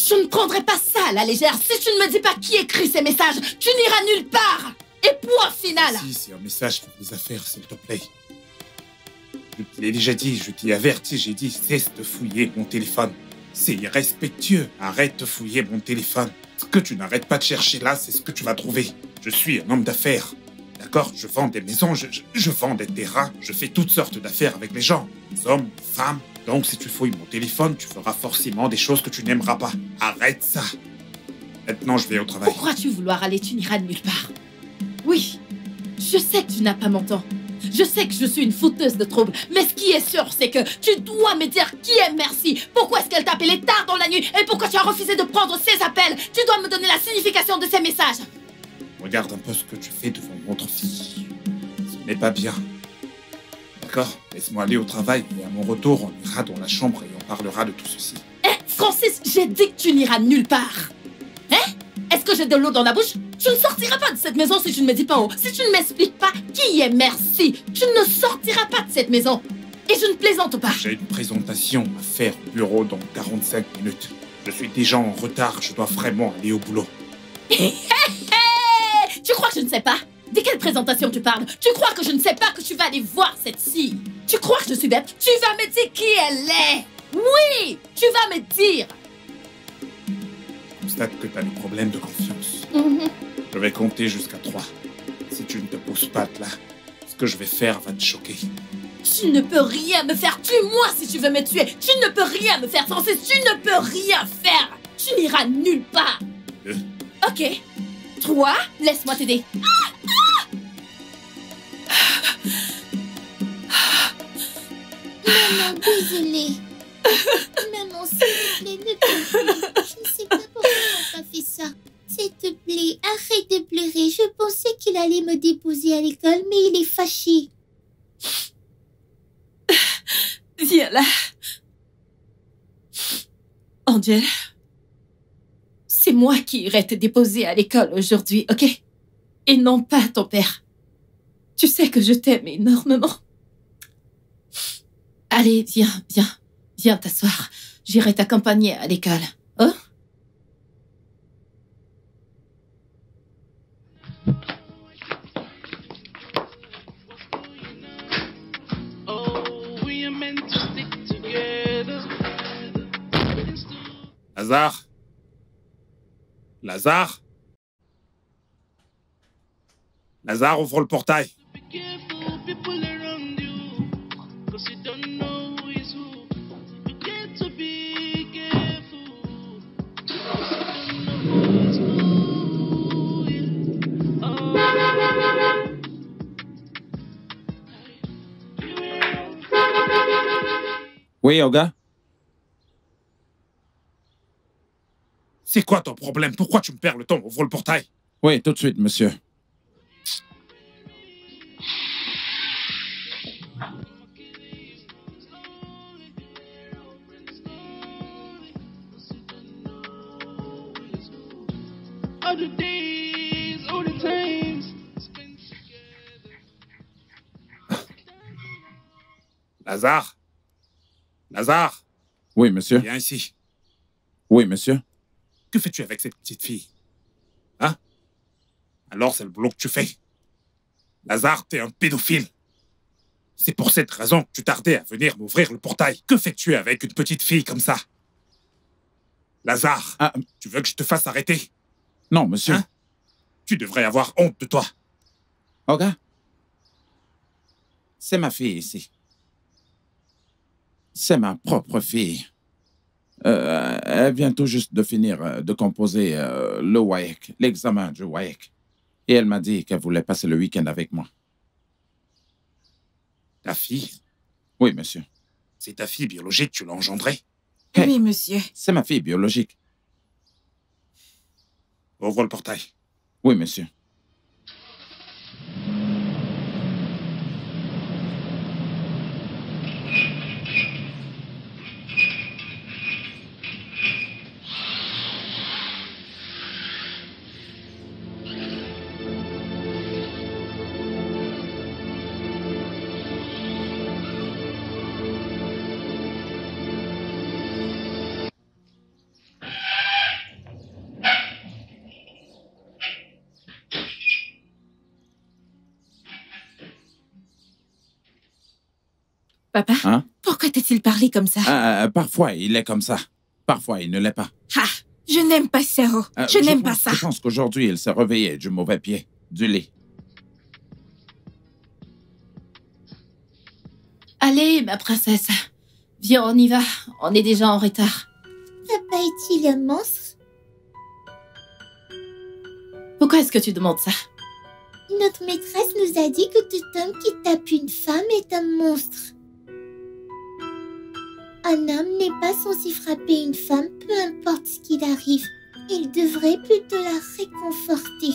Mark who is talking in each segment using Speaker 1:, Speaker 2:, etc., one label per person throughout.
Speaker 1: Je ne prendrai pas ça à la légère. Si tu ne me dis pas qui écrit ces messages, tu n'iras nulle part. Et point final.
Speaker 2: Si, c'est un message pour les affaires, s'il te plaît. Je te l'ai déjà dit, je t'ai averti, j'ai dit, cesse de fouiller mon téléphone. C'est irrespectueux, arrête de fouiller mon téléphone. Ce que tu n'arrêtes pas de chercher là, c'est ce que tu vas trouver. Je suis un homme d'affaires. D'accord? Je vends des maisons, je vends des terrains, je fais toutes sortes d'affaires avec les gens. Des hommes, des femmes. Donc si tu fouilles mon téléphone, tu feras forcément des choses que tu n'aimeras pas. Arrête ça. Maintenant, je vais au travail.
Speaker 1: Pourquoi tu vouloir aller? Tu n'iras nulle part. Oui, je sais que tu n'as pas mon temps. Je sais que je suis une fouteuse de troubles. Mais ce qui est sûr, c'est que tu dois me dire qui est Merci. Pourquoi est-ce qu'elle t'a appelé tard dans la nuit? Et pourquoi tu as refusé de prendre ses appels? Tu dois me donner la signification de ces messages.
Speaker 2: Regarde un peu ce que tu fais devant votre fille. Ce n'est pas bien. D'accord? Laisse-moi aller au travail et à mon retour, on ira dans la chambre et on parlera de tout ceci.
Speaker 1: Eh, Francis, j'ai dit que tu n'iras nulle part. Hein? Est-ce que j'ai de l'eau dans la bouche? Tu ne sortiras pas de cette maison si tu ne me dis pas où. Si tu ne m'expliques pas qui est Merci, tu ne sortiras pas de cette maison. Et je ne plaisante pas.
Speaker 2: J'ai une présentation à faire au bureau dans 45 minutes. Je suis déjà en retard, je dois vraiment aller au boulot.
Speaker 1: Tu crois que je ne sais pas? De quelle présentation tu parles? Tu crois que je ne sais pas que tu vas aller voir cette fille? Tu crois que je suis bête? Tu vas me dire qui elle est? Oui, tu vas me dire.
Speaker 2: Je constate que tu as des problèmes de confiance.
Speaker 1: Mhm.
Speaker 2: Je vais compter jusqu'à 3. Si tu ne te poses pas là, ce que je vais faire va te choquer.
Speaker 1: Tu ne peux rien me faire. Tue-moi si tu veux me tuer. Tu ne peux rien me faire, Francis. Tu ne peux rien faire. Tu n'iras nulle part.
Speaker 2: 2.
Speaker 1: Ok. 3, laisse-moi t'aider.
Speaker 3: Maman, désolée. Maman, s'il te plaît, ne pleure pas. Je ne sais pas pourquoi on t'a fait ça. S'il te plaît, arrête de pleurer. Je pensais qu'il allait me déposer à l'école, mais il est fâché.
Speaker 1: Viens là. Angel, c'est moi qui irai te déposer à l'école aujourd'hui, ok? Et non pas ton père. Tu sais que je t'aime énormément. Allez, viens t'asseoir. J'irai t'accompagner à l'école, hein?
Speaker 2: Lazare? Lazare? Lazare, ouvre le portail.
Speaker 4: Oui, Olga?
Speaker 2: C'est quoi ton problème? Pourquoi tu me perds le temps? Ouvre le portail.
Speaker 4: Oui, tout de suite, monsieur.
Speaker 2: Lazare? Lazare?
Speaker 4: Oui, monsieur.
Speaker 2: Viens ici.
Speaker 4: Oui, monsieur.
Speaker 2: Que fais-tu avec cette petite fille? Hein? Alors c'est le boulot que tu fais. Lazare, t'es un pédophile. C'est pour cette raison que tu tardais à venir m'ouvrir le portail. Que fais-tu avec une petite fille comme ça? Lazare, tu veux que je te fasse arrêter?
Speaker 4: Non, monsieur.
Speaker 2: Hein? Tu devrais avoir honte de toi.
Speaker 4: Olga? C'est ma fille ici. C'est ma propre fille. Elle vient tout juste de finir de composer le WAEC, l'examen du WAEC. Et elle m'a dit qu'elle voulait passer le week-end avec moi.
Speaker 2: Ta fille?
Speaker 4: Oui, monsieur.
Speaker 2: C'est ta fille biologique, tu l'as engendrée?
Speaker 4: Hey,
Speaker 1: Oui, monsieur.
Speaker 4: c'est ma fille biologique.
Speaker 2: Ouvre le portail.
Speaker 4: Oui, monsieur.
Speaker 5: Papa,
Speaker 4: Hein?
Speaker 5: pourquoi t'a-t-il parlé comme ça?
Speaker 4: Parfois, il est comme ça. Parfois, il ne l'est pas.
Speaker 5: Ah, je n'aime pas ça. Je n'aime pas ça.
Speaker 4: Je pense qu'aujourd'hui, il s'est réveillé du mauvais pied, du lit.
Speaker 1: Allez, ma princesse. Viens, on y va. On est déjà en retard.
Speaker 3: Papa est-il un monstre?
Speaker 1: Pourquoi est-ce que tu demandes ça?
Speaker 3: Notre maîtresse nous a dit que tout homme qui tape une femme est un monstre. Un homme n'est pas censé frapper une femme, peu importe ce qu'il arrive. Il devrait plutôt la réconforter.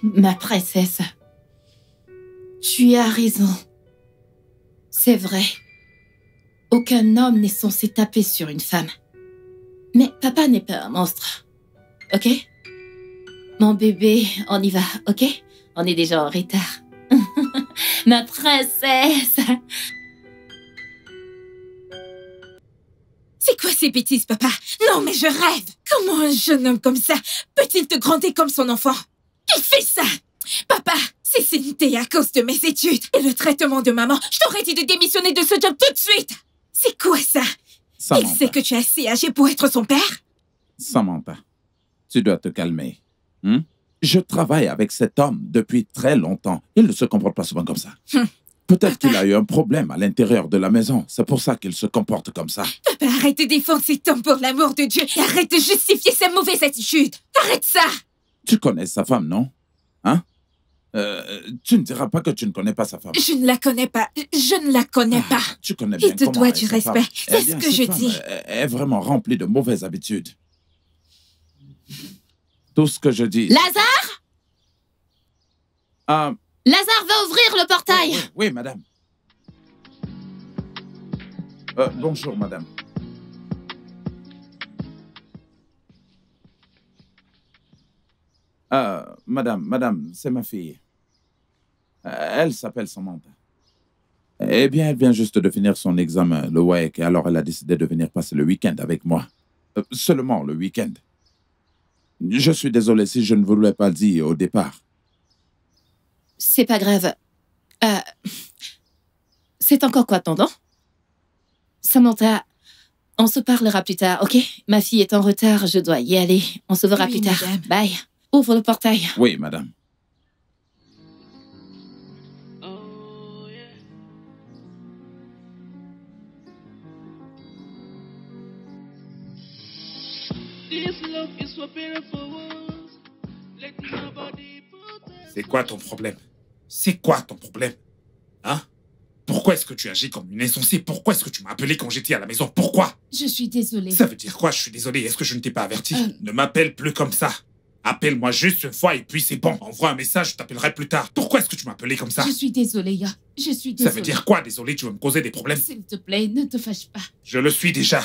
Speaker 1: Ma princesse. Tu as raison. C'est vrai. Aucun homme n'est censé taper sur une femme. Mais papa n'est pas un monstre. Ok? Mon bébé, on y va, ok? On est déjà en retard. Ma princesse!
Speaker 5: C'est quoi ces bêtises, papa? Non, mais je rêve! Comment un jeune homme comme ça peut-il te gronder comme son enfant? Qui fait ça? Papa, si c'était à cause de mes études et le traitement de maman, je t'aurais dit de démissionner de ce job tout de suite! C'est quoi ça? Il sait que tu es assez âgé pour être son père?
Speaker 4: Samantha, tu dois te calmer. Je travaille avec cet homme depuis très longtemps. Il ne se comporte pas souvent comme ça. Peut-être qu'il a eu un problème à l'intérieur de la maison. C'est pour ça qu'il se comporte comme ça.
Speaker 5: Papa, arrête de défendre cet homme pour l'amour de Dieu et arrête de justifier sa mauvaise attitude. Arrête ça!
Speaker 4: Tu connais sa femme, non? Hein? Tu ne diras pas que tu ne connais pas sa femme.
Speaker 5: Je ne la connais pas. Je ne la connais pas.
Speaker 4: Tu connais bien
Speaker 5: Il te
Speaker 4: comment
Speaker 5: doit
Speaker 4: est
Speaker 5: du
Speaker 4: sa
Speaker 5: respect.
Speaker 4: femme.
Speaker 5: C'est
Speaker 4: Eh bien,
Speaker 5: ce que je
Speaker 4: cette
Speaker 5: dis.
Speaker 4: femme est vraiment remplie de mauvaises habitudes. Tout ce que je dis...
Speaker 1: Lazare! Lazare va ouvrir le portail!
Speaker 4: Oui, madame. Bonjour, madame. Madame, c'est ma fille. Elle s'appelle Samantha. Eh bien, elle vient juste de finir son examen, le WAEC, et alors elle a décidé de venir passer le week-end avec moi. Seulement le week-end. Je suis désolé si je ne vous l'ai pas dit au départ.
Speaker 1: C'est pas grave. C'est encore quoi ton nom? Samantha, on se parlera plus tard, ok? Ma fille est en retard, je dois y aller. On se verra
Speaker 5: Oui,
Speaker 1: plus tard.
Speaker 5: madame.
Speaker 1: Bye. Ouvre le portail.
Speaker 4: Oui, madame.
Speaker 2: C'est quoi ton problème? C'est quoi ton problème? Hein? Pourquoi est-ce que tu agis comme une insensée? Pourquoi est-ce que tu m'as appelé quand j'étais à la maison? Pourquoi?
Speaker 1: Je suis désolée.
Speaker 2: Ça veut dire quoi? Je suis désolé. Est-ce que je ne t'ai pas averti? Ne m'appelle plus comme ça. Appelle-moi juste une fois et puis c'est bon. Envoie un message, je t'appellerai plus tard. Pourquoi est-ce que tu m'as appelé comme ça?
Speaker 1: Je suis désolée, Ya. Je suis
Speaker 2: Ça
Speaker 1: désolée.
Speaker 2: veut dire quoi, désolé? Tu veux me causer des problèmes?
Speaker 1: S'il te plaît, ne te fâche pas.
Speaker 2: Je le suis déjà.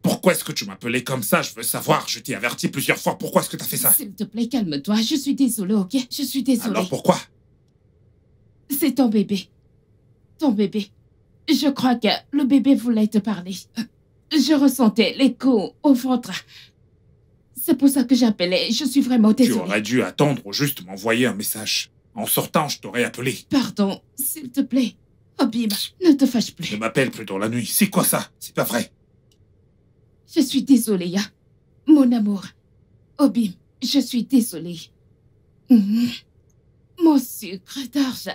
Speaker 2: Pourquoi est-ce que tu m'as appelé comme ça? Je veux savoir. Je t'ai averti plusieurs fois. Pourquoi est-ce que t'as fait ça?
Speaker 1: S'il te plaît, calme-toi. Je suis désolée, ok? Je suis désolée.
Speaker 2: Alors pourquoi?
Speaker 1: C'est ton bébé. Ton bébé. Je crois que le bébé voulait te parler. Je ressentais l'écho au ventre. C'est pour ça que j'appelais. Je suis vraiment
Speaker 2: Tu
Speaker 1: désolée.
Speaker 2: aurais dû attendre ou juste m'envoyer un message. En sortant, je t'aurais appelé.
Speaker 1: Pardon, s'il te plaît. Obim, ne te fâche
Speaker 2: Ne
Speaker 1: plus.
Speaker 2: m'appelle plus dans la nuit. C'est quoi ça? C'est pas vrai.
Speaker 1: Je suis désolée, Ya. Mon amour. Obim, je suis désolée. Mon sucre d'orge.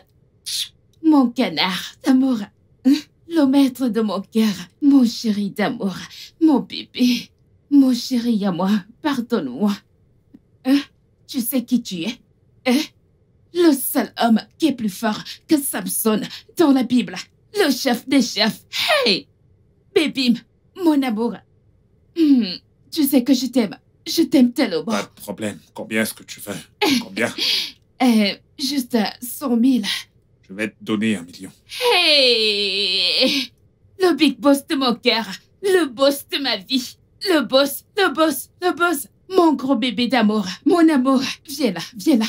Speaker 1: Mon canard d'amour. Le maître de mon cœur. Mon chéri d'amour. Mon bébé. Mon chéri à moi. Pardonne-moi. Tu sais qui tu es? Le seul homme qui est plus fort que Samson dans la Bible. Le chef des chefs. Hey! Bébim, mon amour. Tu sais que je t'aime. Je t'aime tellement.
Speaker 2: Pas de problème. Combien est-ce que tu veux? Combien?
Speaker 1: Juste 100 000.
Speaker 2: Je vais te donner 1 million.
Speaker 1: Hey! Le big boss de mon cœur. Le boss de ma vie. Le boss, le boss, le boss. Mon gros bébé d'amour. Mon amour. Viens là, viens là.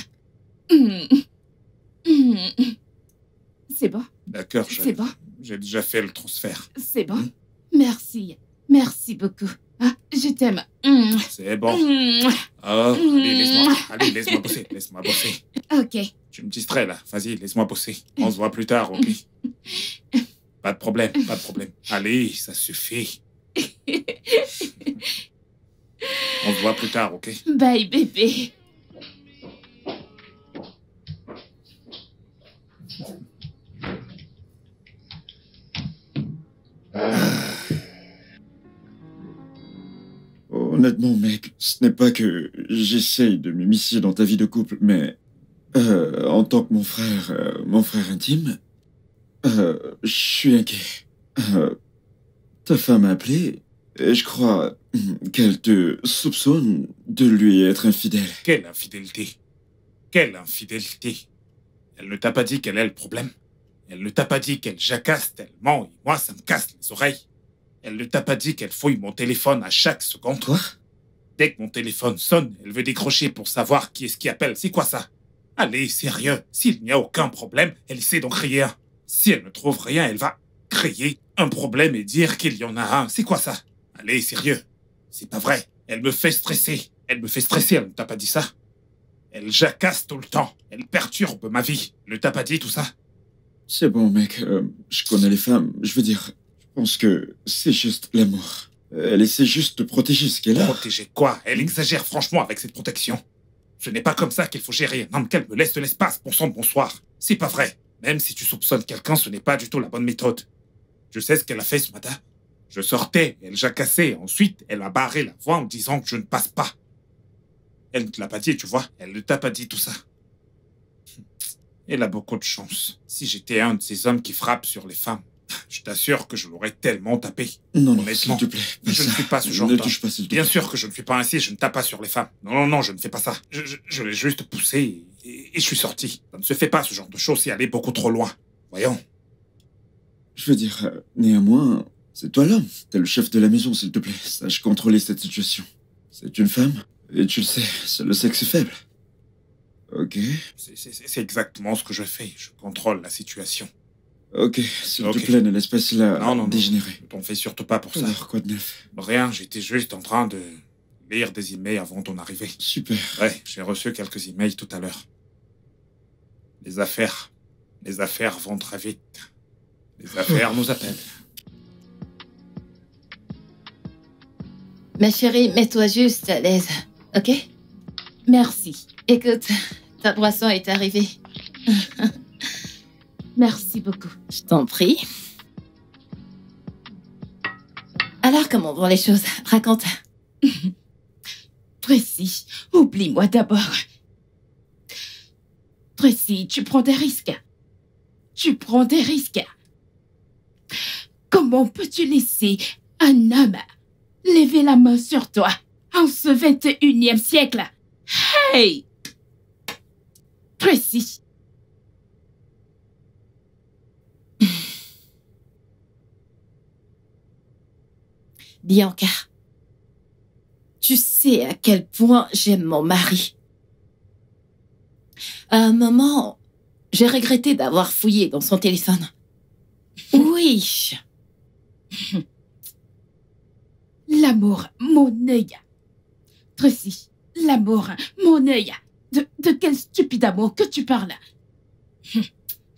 Speaker 1: C'est bon,
Speaker 2: D'accord,
Speaker 1: c'est bon,
Speaker 2: j'ai déjà fait le transfert.
Speaker 1: c'est bon. Merci, merci beaucoup. Ah, je t'aime.
Speaker 2: C'est bon. Oh, allez, laisse-moi bosser. Laisse-moi bosser.
Speaker 1: Ok.
Speaker 2: Tu me distrais, là. Vas-y, laisse-moi bosser. On se voit plus tard, ok? Pas de problème, pas de problème. Allez, ça suffit. On se voit plus tard, ok?
Speaker 1: Bye, bébé.
Speaker 6: Honnêtement, mec, ce n'est pas que j'essaye de m'immiscer dans ta vie de couple, mais en tant que mon frère intime, je suis inquiet. Ta femme a appelé et je crois qu'elle te soupçonne de lui être infidèle.
Speaker 2: Quelle infidélité? Quelle infidélité? Elle ne t'a pas dit quel est le problème? Elle ne t'a pas dit qu'elle jacasse tellement et moi, ça me casse les oreilles. Elle ne t'a pas dit qu'elle fouille mon téléphone à chaque seconde?
Speaker 6: Quoi?
Speaker 2: Dès que mon téléphone sonne, elle veut décrocher pour savoir qui est-ce qui appelle. C'est quoi ça? Allez, sérieux. S'il n'y a aucun problème, elle essaie d'en créer un. Si elle ne trouve rien, elle va créer un problème et dire qu'il y en a un. C'est quoi ça? Allez, sérieux. C'est pas vrai. Elle me fait stresser. Elle me fait stresser, elle ne t'a pas dit ça? Elle jacasse tout le temps. Elle perturbe ma vie. Elle ne t'a pas dit tout ça?
Speaker 6: C'est bon, mec. Je connais les femmes. Je veux dire, je pense que c'est juste l'amour. Elle essaie juste de protéger ce qu'elle a.
Speaker 2: Protéger quoi? Elle exagère franchement avec cette protection. Ce n'est pas comme ça qu'il faut gérer un homme qu'elle me laisse de l'espace pour son bonsoir. C'est pas vrai. Même si tu soupçonnes quelqu'un, ce n'est pas du tout la bonne méthode. Je sais ce qu'elle a fait ce matin. Je sortais, elle jacassait. Ensuite, elle a barré la voie en disant que je ne passe pas. Elle ne te l'a pas dit, tu vois. Elle ne t'a pas dit tout ça. Elle a beaucoup de chance. Si j'étais un de ces hommes qui frappent sur les femmes, je t'assure que je l'aurais tellement tapé.
Speaker 6: Non, non,
Speaker 2: honnêtement,
Speaker 6: s'il te plaît.
Speaker 2: je ne suis pas ce genre
Speaker 6: Ne
Speaker 2: d'homme.
Speaker 6: touche pas, s'il te plaît.
Speaker 2: Bien sûr que je ne fais pas ainsi, je ne tape pas sur les femmes. Non, je ne fais pas ça. Je l'ai juste poussé et je suis sorti. Ça ne se fait pas ce genre de choses si aller beaucoup trop loin. Voyons.
Speaker 6: Je veux dire, néanmoins, c'est toi l'homme. T'es le chef de la maison, s'il te plaît. Sache contrôler cette situation. C'est une femme, et tu le sais, c'est le sexe faible. Ok.
Speaker 2: C'est exactement ce que je fais. Je contrôle la situation.
Speaker 6: Ok, s'il
Speaker 2: Ok.
Speaker 6: te plaît, ne laisse pas cela
Speaker 2: Non.
Speaker 6: dégénérer.
Speaker 2: Ne t'en fais surtout pas pour ça.
Speaker 6: Alors, quoi de neuf?
Speaker 2: Rien, j'étais juste en train de lire des emails avant ton arrivée.
Speaker 6: Super.
Speaker 2: Ouais, j'ai reçu quelques emails tout à l'heure. Les affaires vont très vite. Les affaires nous appellent.
Speaker 1: Ma chérie, mets-toi juste à l'aise, ok? Merci. Écoute, ta boisson est arrivée. Merci beaucoup. Je t'en prie. Alors, comment vont les choses? Raconte. Tracy, oublie-moi d'abord. Tracy, tu prends des risques. Tu prends des risques. Comment peux-tu laisser un homme lever la main sur toi en ce 21e siècle? Hey! Tracy. Bianca, tu sais à quel point j'aime mon mari. À un moment, j'ai regretté d'avoir fouillé dans son téléphone. Oui. L'amour, mon œil. Tracy, l'amour, mon œil. De quel stupide amour que tu parles?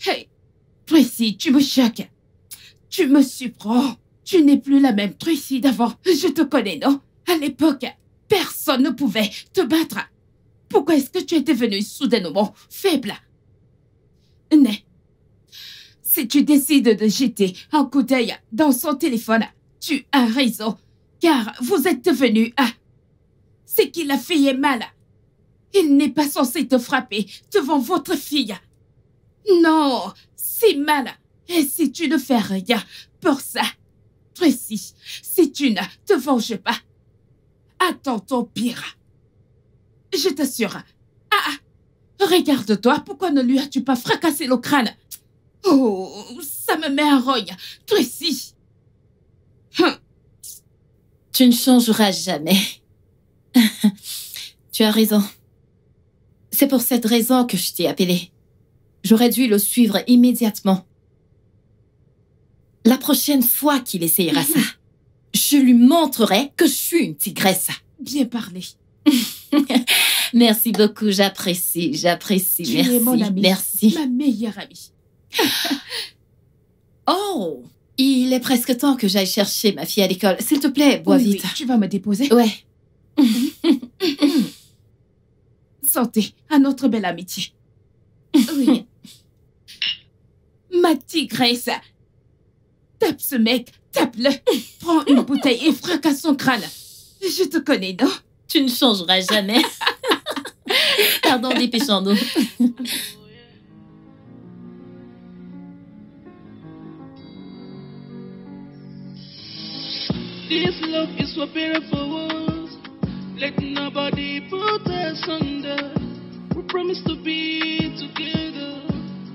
Speaker 1: Hey, Tracy, tu me choques. Tu me surprends. Tu n'es plus la même Tracy d'avant. Je te connais, non? À l'époque, personne ne pouvait te battre. Pourquoi est-ce que tu es devenue soudainement faible? Mais, si tu décides de jeter un coup d'œil dans son téléphone, tu as raison, car vous êtes devenus un. C'est qu'il a fait mal. Il n'est pas censé te frapper devant votre fille. Non, c'est mal. Et si tu ne fais rien pour ça, Tracy, si tu ne te venges pas, attends ton pire. Je t'assure. Regarde-toi, pourquoi ne lui as-tu pas fracassé le crâne? Oh, ça me met un rogne, Tracy. Tu ne changeras jamais. Tu as raison. C'est pour cette raison que je t'ai appelé. J'aurais dû le suivre immédiatement. La prochaine fois qu'il essayera ça, Je lui montrerai que je suis une tigresse.
Speaker 5: Bien parlé.
Speaker 1: Merci beaucoup, j'apprécie,
Speaker 5: Tu
Speaker 1: merci,
Speaker 5: es mon amie.
Speaker 1: merci.
Speaker 5: Ma meilleure amie.
Speaker 1: Oh, il est presque temps que j'aille chercher ma fille à l'école. S'il te plaît, bois
Speaker 5: Oui,
Speaker 1: vite.
Speaker 5: oui, tu vas me déposer.
Speaker 1: Ouais.
Speaker 5: Santé à notre belle amitié.
Speaker 1: Oui.
Speaker 5: Ma tigresse. Tape ce mec, tape-le. Prends une bouteille et fracasse son crâne. Je te connais, non?
Speaker 1: Tu ne changeras jamais. Pardon, dépêchons-nous.
Speaker 7: This love is for beautiful. Let nobody put us under. We promise to be together,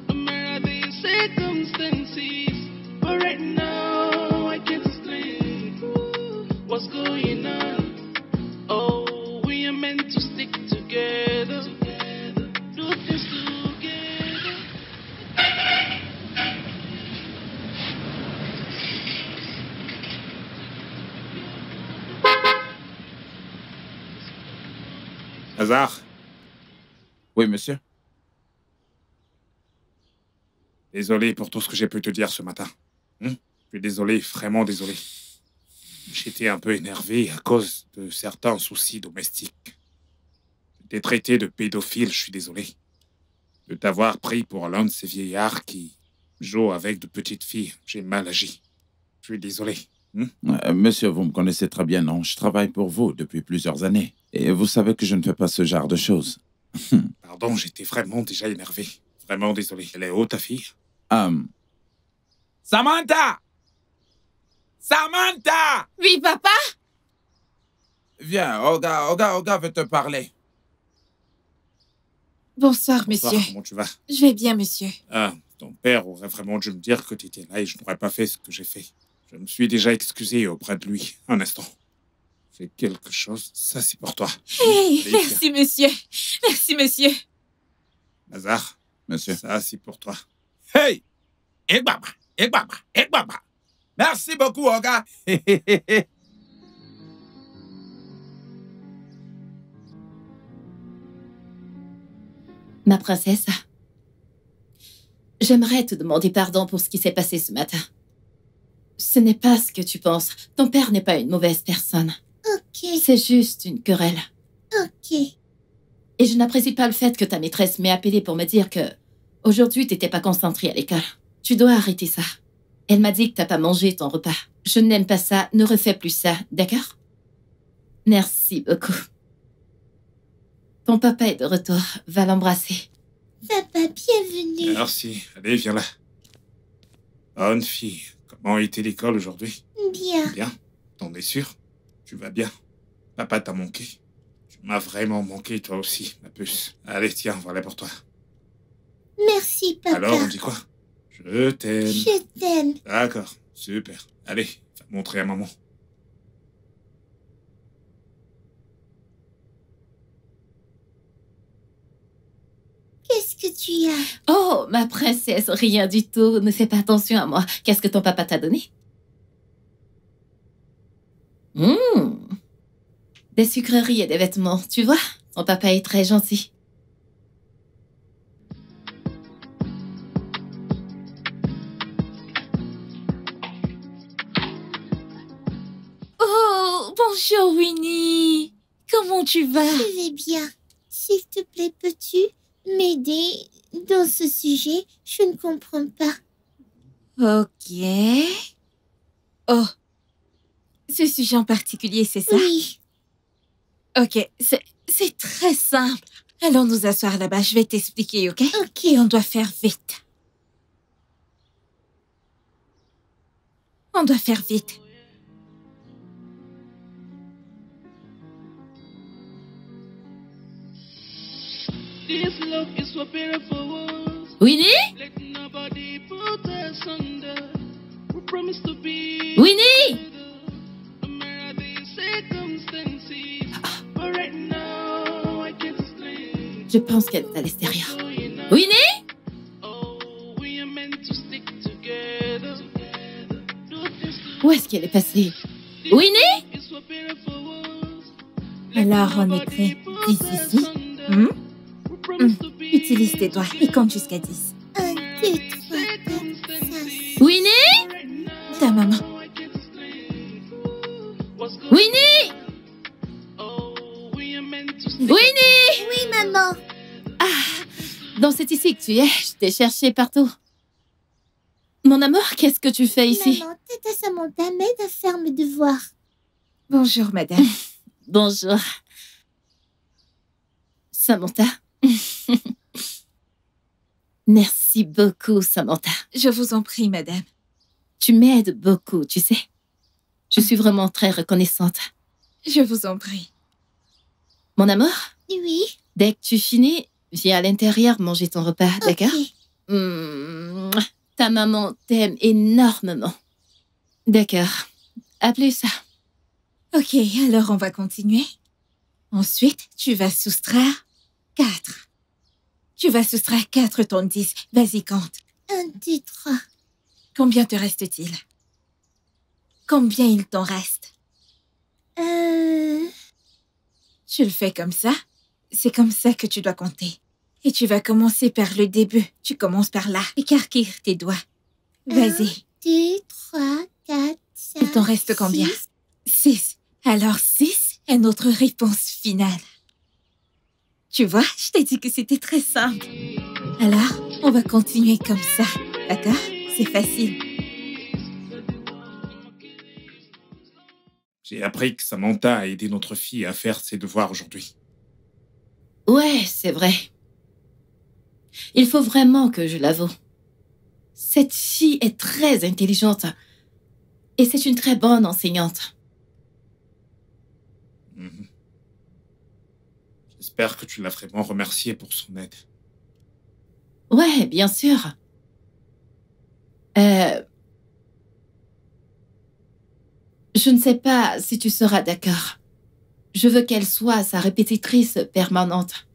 Speaker 7: no matter the circumstances. But right now, I can't explain what's going on. Oh, we are meant to stick together. Do things together.
Speaker 2: Hazard,
Speaker 4: Oui, monsieur.
Speaker 2: désolé pour tout ce que j'ai pu te dire ce matin. Je suis désolé, vraiment désolé. J'étais un peu énervé à cause de certains soucis domestiques. J'étais traité de pédophile, je suis désolé. De t'avoir pris pour l'un de ces vieillards qui jouent avec de petites filles. J'ai mal agi. Je suis désolé.
Speaker 4: Monsieur, vous me connaissez très bien, non? Je travaille pour vous depuis plusieurs années. Et vous savez que je ne fais pas ce genre de choses.
Speaker 2: Pardon, j'étais vraiment déjà énervé. Vraiment désolé. Elle est où, ta fille?
Speaker 4: Samantha! Samantha!
Speaker 5: Oui, papa?
Speaker 4: Viens, Olga veut te parler.
Speaker 5: Bonsoir,
Speaker 2: Bonsoir,
Speaker 5: monsieur.
Speaker 2: comment tu vas?
Speaker 5: Je vais bien, monsieur.
Speaker 2: Ah, ton père aurait vraiment dû me dire que tu étais là et je n'aurais pas fait ce que j'ai fait. Je me suis déjà excusé auprès de lui. Un instant. J'ai quelque chose. Ça, c'est pour toi.
Speaker 5: Hey,
Speaker 2: Allez,
Speaker 5: merci, monsieur. Merci, monsieur.
Speaker 2: Hazard,
Speaker 4: Monsieur.
Speaker 2: ça, c'est pour toi.
Speaker 4: Hey! Egbaba! Merci beaucoup, Olga.
Speaker 1: Ma princesse, j'aimerais te demander pardon pour ce qui s'est passé ce matin. Ce n'est pas ce que tu penses. Ton père n'est pas une mauvaise personne.
Speaker 3: Ok,
Speaker 1: C'est juste une querelle.
Speaker 3: ok.
Speaker 1: Et je n'apprécie pas le fait que ta maîtresse m'ait appelé pour me dire que aujourd'hui, t'étais pas concentrée à l'école. Tu dois arrêter ça. Elle m'a dit que t'as pas mangé ton repas. Je n'aime pas ça. Ne refais plus ça, d'accord? Merci beaucoup. Ton papa est de retour. Va l'embrasser.
Speaker 3: Papa, bienvenue.
Speaker 2: Merci. Allez, viens là. Bonne fille. Comment était l'école aujourd'hui?
Speaker 3: Bien.
Speaker 2: Bien. T'en es sûr? Tu vas bien? Papa t'a manqué. Tu m'as vraiment manqué, toi aussi, ma puce. Allez, tiens, voilà pour toi.
Speaker 3: Merci, papa.
Speaker 2: Alors, on dit quoi? Je t'aime.
Speaker 3: Je t'aime.
Speaker 2: D'accord, super. Allez, va montrer à maman.
Speaker 3: Qu'est-ce que tu as?
Speaker 1: Oh, ma princesse, rien du tout. Ne fais pas attention à moi. Qu'est-ce que ton papa t'a donné? Des sucreries et des vêtements, tu vois? Ton papa est très gentil.
Speaker 5: Oh, bonjour, Winnie. Comment tu vas?
Speaker 3: Je vais bien. S'il te plaît, peux-tu m'aider dans ce sujet? Je ne comprends pas.
Speaker 5: Ok. Oh. Ce sujet en particulier, c'est ça?
Speaker 3: Oui.
Speaker 5: Ok, c'est très simple. Allons nous asseoir là-bas, je vais t'expliquer, ok?
Speaker 3: Ok.
Speaker 5: Et on doit faire vite. On doit faire vite.
Speaker 7: This love is for beautiful.
Speaker 1: Winnie?
Speaker 7: Let nobody put us under. We promise to be
Speaker 1: Winnie?
Speaker 7: together, no matter the circumstances. But right now, I can't explain
Speaker 1: Je pense qu'elle est à l'extérieur.
Speaker 7: what's going on.
Speaker 1: Winnie?
Speaker 7: Oh, we are meant to stick together. Do things
Speaker 1: Où est-ce qu'elle est passée? Winnie?
Speaker 5: Alors, on écrit 10 ici. Utilise tes doigts et compte jusqu'à 10.
Speaker 3: 1, 2, 3, 4, 5.
Speaker 1: Winnie?
Speaker 5: Ta maman.
Speaker 1: Winnie? Winnie?
Speaker 3: Oui, maman.
Speaker 1: Donc c'est ici que tu es. Je t'ai cherché partout. Mon amour, qu'est-ce que tu fais ici?
Speaker 3: Maman, Tata Samantha m'aide à faire mes devoirs.
Speaker 5: Bonjour, madame.
Speaker 1: Bonjour. Samantha. Merci beaucoup, Samantha.
Speaker 5: Je vous en prie, madame.
Speaker 1: Tu m'aides beaucoup, tu sais. Je suis vraiment très reconnaissante.
Speaker 5: Je vous en prie.
Speaker 1: Mon amour,
Speaker 3: Oui.
Speaker 1: dès que tu finis, viens à l'intérieur manger ton repas, d'accord?
Speaker 3: Ok.
Speaker 1: Ta maman t'aime énormément. D'accord. À plus.
Speaker 5: Ok, alors on va continuer. Ensuite, tu vas soustraire 4. Tu vas soustraire 4 ton 10. Vas-y, compte.
Speaker 3: 1, 2, 3.
Speaker 5: Combien te reste-t-il? Combien il t'en reste? Tu le fais comme ça? C'est comme ça que tu dois compter. Et tu vas commencer par le début. Tu commences par là. Écarquille tes doigts. Vas-y.
Speaker 3: 2, 3, 4, 5.
Speaker 5: Il t'en reste combien? 6. Alors 6 est notre réponse finale. Tu vois, je t'ai dit que c'était très simple. Alors, on va continuer comme ça. D'accord? C'est facile.
Speaker 2: J'ai appris que Samantha a aidé notre fille à faire ses devoirs aujourd'hui.
Speaker 1: Ouais, c'est vrai. Il faut vraiment que je l'avoue. Cette fille est très intelligente. Et c'est une très bonne enseignante.
Speaker 2: Mhm. J'espère que tu l'as vraiment remerciée pour son aide.
Speaker 1: Ouais, bien sûr. Je ne sais pas si tu seras d'accord. Je veux qu'elle soit sa répétitrice permanente.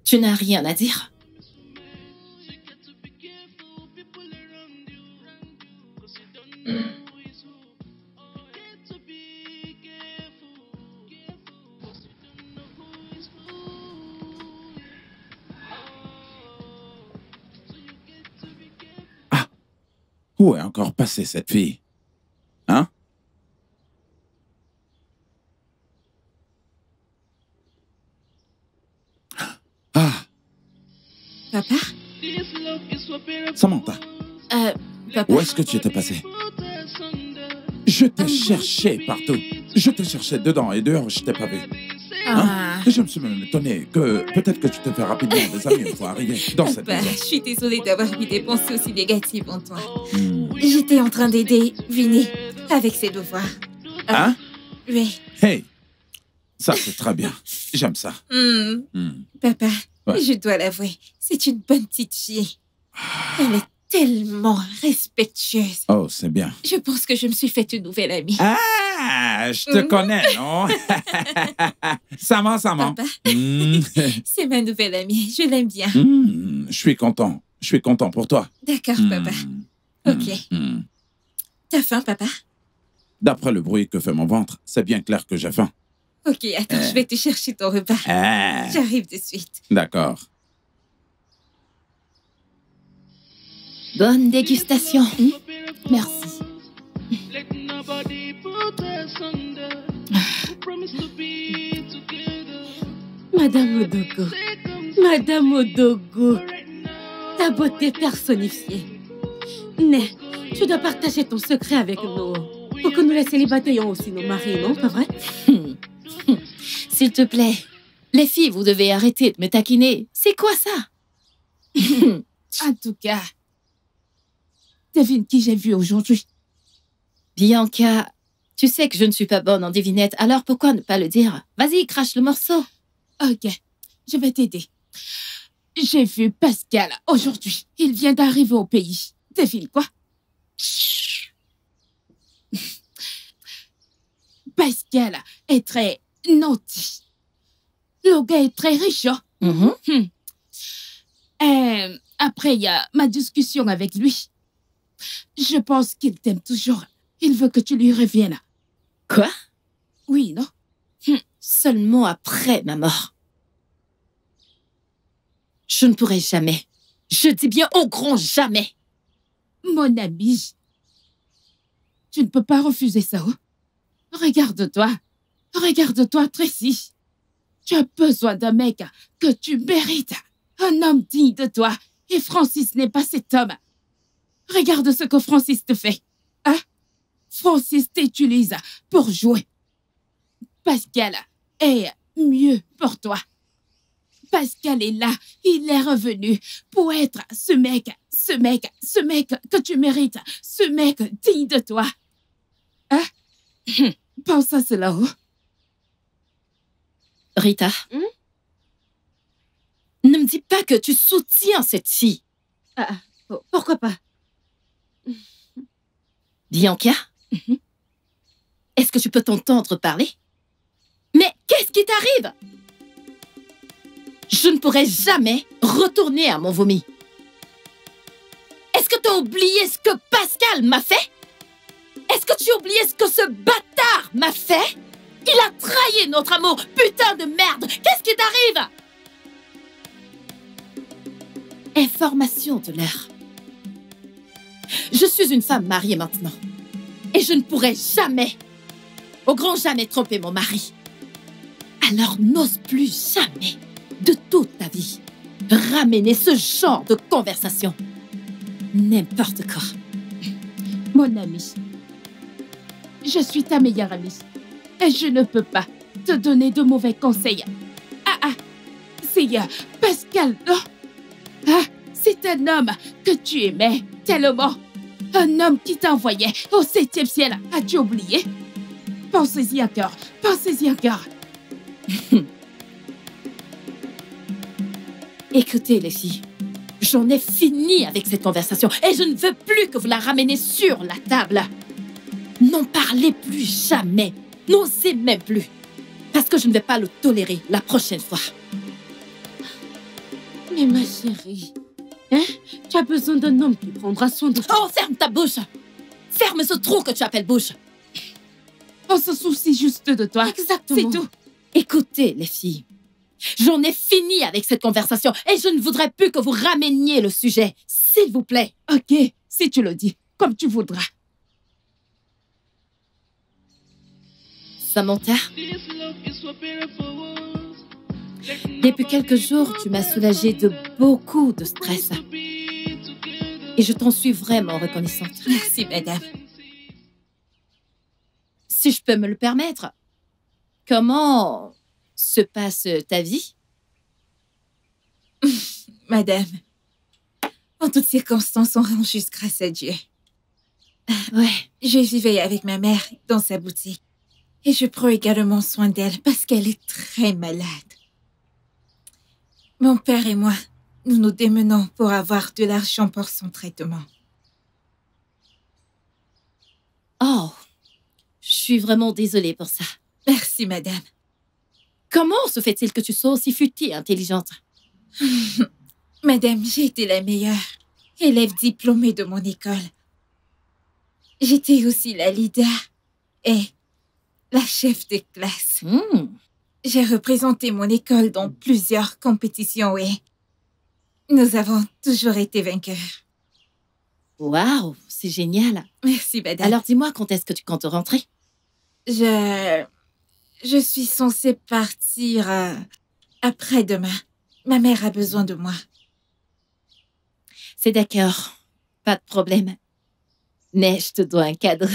Speaker 1: Tu n'as rien à dire?
Speaker 4: Où est encore passée cette fille? Hein? Ah,
Speaker 5: Papa?
Speaker 4: Samantha,
Speaker 5: Papa?
Speaker 4: où est-ce que tu étais passée? Je t'ai cherché partout. Je t'ai cherché dedans et dehors, je t'ai pas vu.
Speaker 5: Ah.
Speaker 4: Et je me suis même étonné que peut-être que tu te fais rapidement des amis une fois arrivé dans cette
Speaker 5: Papa,
Speaker 4: maison.
Speaker 5: je suis désolée d'avoir eu des pensées aussi négatives en toi.
Speaker 4: Hmm.
Speaker 5: J'étais en train d'aider Vinny avec ses devoirs.
Speaker 4: Hein?
Speaker 5: Oui.
Speaker 4: Hey, ça c'est très bien. J'aime ça. Hmm.
Speaker 5: Papa,
Speaker 4: Ouais.
Speaker 5: je dois l'avouer, c'est une bonne petite fille. Elle est tellement respectueuse.
Speaker 4: Oh, c'est bien.
Speaker 5: Je pense que je me suis fait une nouvelle amie.
Speaker 4: Ah, je te connais, non? Ça va.
Speaker 5: Papa,
Speaker 4: Hmm.
Speaker 5: c'est ma nouvelle amie. Je l'aime bien.
Speaker 4: Hmm. Je suis content. Je suis content pour toi.
Speaker 5: D'accord, papa.
Speaker 4: Hmm.
Speaker 5: Ok.
Speaker 4: Hmm.
Speaker 5: T'as faim, papa?
Speaker 4: D'après le bruit que fait mon ventre, c'est bien clair que j'ai faim.
Speaker 5: Ok, attends, je vais te chercher ton repas.
Speaker 4: Ah,
Speaker 5: J'arrive de suite.
Speaker 4: d'accord.
Speaker 1: Bonne dégustation. Merci.
Speaker 7: Let nobody put us under. We promise to be together.
Speaker 8: Madame Odogo, Madame Odogo, ta beauté personnifiée. Mais tu dois partager ton secret avec nous. Pour que nous les célibataires ayons aussi nos maris, non, pas vrai?
Speaker 1: S'il te plaît, les filles, vous devez arrêter de me taquiner. C'est quoi ça?
Speaker 8: En tout cas, devine qui j'ai vu aujourd'hui.
Speaker 1: Bianca, tu sais que je ne suis pas bonne en devinette, alors pourquoi ne pas le dire? Vas-y, crache le morceau.
Speaker 8: Ok, je vais t'aider. J'ai vu Pascal aujourd'hui. Il vient d'arriver au pays. Devine quoi? Pascal est très naughty. Le gars est très riche, hein?
Speaker 1: Après, il y a ma discussion avec lui. Je pense qu'il t'aime toujours. Il veut que tu lui reviennes.
Speaker 8: Quoi?
Speaker 1: Oui, non?
Speaker 8: Seulement après ma mort. Je ne pourrai jamais. Je dis bien au grand jamais.
Speaker 1: Mon ami, tu ne peux pas refuser ça. Oh? Regarde-toi. Regarde-toi, Tracy. Tu as besoin d'un mec que tu mérites. Un homme digne de toi. Et Francis n'est pas cet homme. Regarde ce que Francis te fait. Hein? Francis t'utilise pour jouer. Pascal est mieux pour toi. Pascal est là. Il est revenu pour être ce mec que tu mérites. Ce mec digne de toi. Hein? Pense à cela. Oh?
Speaker 8: Rita, ne me dis pas que tu soutiens cette fille.
Speaker 1: Pourquoi pas?
Speaker 8: Bianca, est-ce que tu peux t'entendre parler? Mais qu'est-ce qui t'arrive? Je ne pourrai jamais retourner à mon vomi. Est-ce que tu as oublié ce que Pascal m'a fait? Est-ce que tu as oublié ce que ce bâtard m'a fait? Il a trahi notre amour, putain de merde! Qu'est-ce qui t'arrive? Information de l'air. Je suis une femme mariée maintenant. Et je ne pourrai jamais, au grand jamais, tromper mon mari. Alors n'ose plus jamais, de toute ta vie, ramener ce genre de conversation. N'importe quoi.
Speaker 1: Mon ami, je suis ta meilleure amie. Et je ne peux pas te donner de mauvais conseils. C'est Pascal, non? C'est un homme que tu aimais tellement. Un homme qui t'envoyait au 7e ciel. As-tu oublié? Pensez-y encore. Pensez-y encore.
Speaker 8: Écoutez, les filles, j'en ai fini avec cette conversation et je ne veux plus que vous la rameniez sur la table. N'en parlez plus jamais. N'osez même plus. Parce que je ne vais pas le tolérer la prochaine fois.
Speaker 1: Mais ma chérie, hein? Tu as besoin d'un homme qui prendra soin de toi.
Speaker 8: Oh, ferme ta bouche! Ferme ce trou que tu appelles bouche.
Speaker 1: On se soucie juste de toi.
Speaker 8: Exactement.
Speaker 1: C'est tout.
Speaker 8: Écoutez, les filles, j'en ai fini avec cette conversation et je ne voudrais plus que vous rameniez le sujet. S'il vous plaît.
Speaker 1: Ok, si tu le dis, comme tu voudras.
Speaker 8: Samantha, depuis quelques jours, tu m'as soulagée de beaucoup de stress. Et je t'en suis vraiment reconnaissante.
Speaker 5: Merci, madame.
Speaker 8: Si je peux me le permettre, comment se passe ta vie?
Speaker 5: Madame, en toutes circonstances, on rend juste grâce à Dieu.
Speaker 8: Ouais.
Speaker 5: Je vivais avec ma mère dans sa boutique. Et je prends également soin d'elle parce qu'elle est très malade. Mon père et moi, nous nous démenons pour avoir de l'argent pour son traitement.
Speaker 8: Oh, je suis vraiment désolée pour ça.
Speaker 5: Merci, madame.
Speaker 8: Comment se fait-il que tu sois aussi futile et intelligente?
Speaker 5: Madame, j'ai été la meilleure élève diplômée de mon école. J'étais aussi la leader et la chef de classe. J'ai représenté mon école dans plusieurs compétitions et nous avons toujours été vainqueurs.
Speaker 8: Waouh, c'est génial.
Speaker 5: Merci, madame.
Speaker 8: Alors dis-moi, quand est-ce que tu comptes rentrer?
Speaker 5: Je suis censée partir après-demain. Ma mère a besoin de moi.
Speaker 8: C'est d'accord, pas de problème. Mais je te dois un cadeau.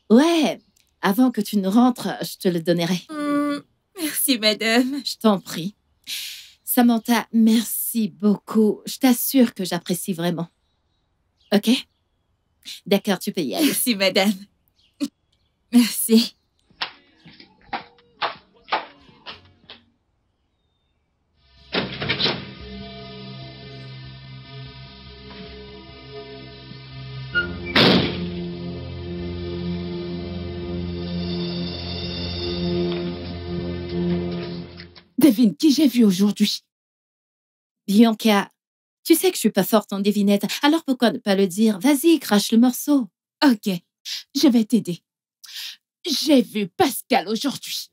Speaker 8: Ouais, avant que tu ne rentres, je te le donnerai.
Speaker 5: Merci, madame.
Speaker 8: Je t'en prie. Samantha, merci beaucoup. Je t'assure que j'apprécie vraiment. Ok? D'accord, tu peux y aller.
Speaker 5: Merci, madame. Merci. Devine qui j'ai vu aujourd'hui.
Speaker 1: Bianca, tu sais que je suis pas forte en devinette, alors pourquoi ne pas le dire? Vas-y, crache le morceau.
Speaker 5: Ok, je vais t'aider. J'ai vu Pascal aujourd'hui.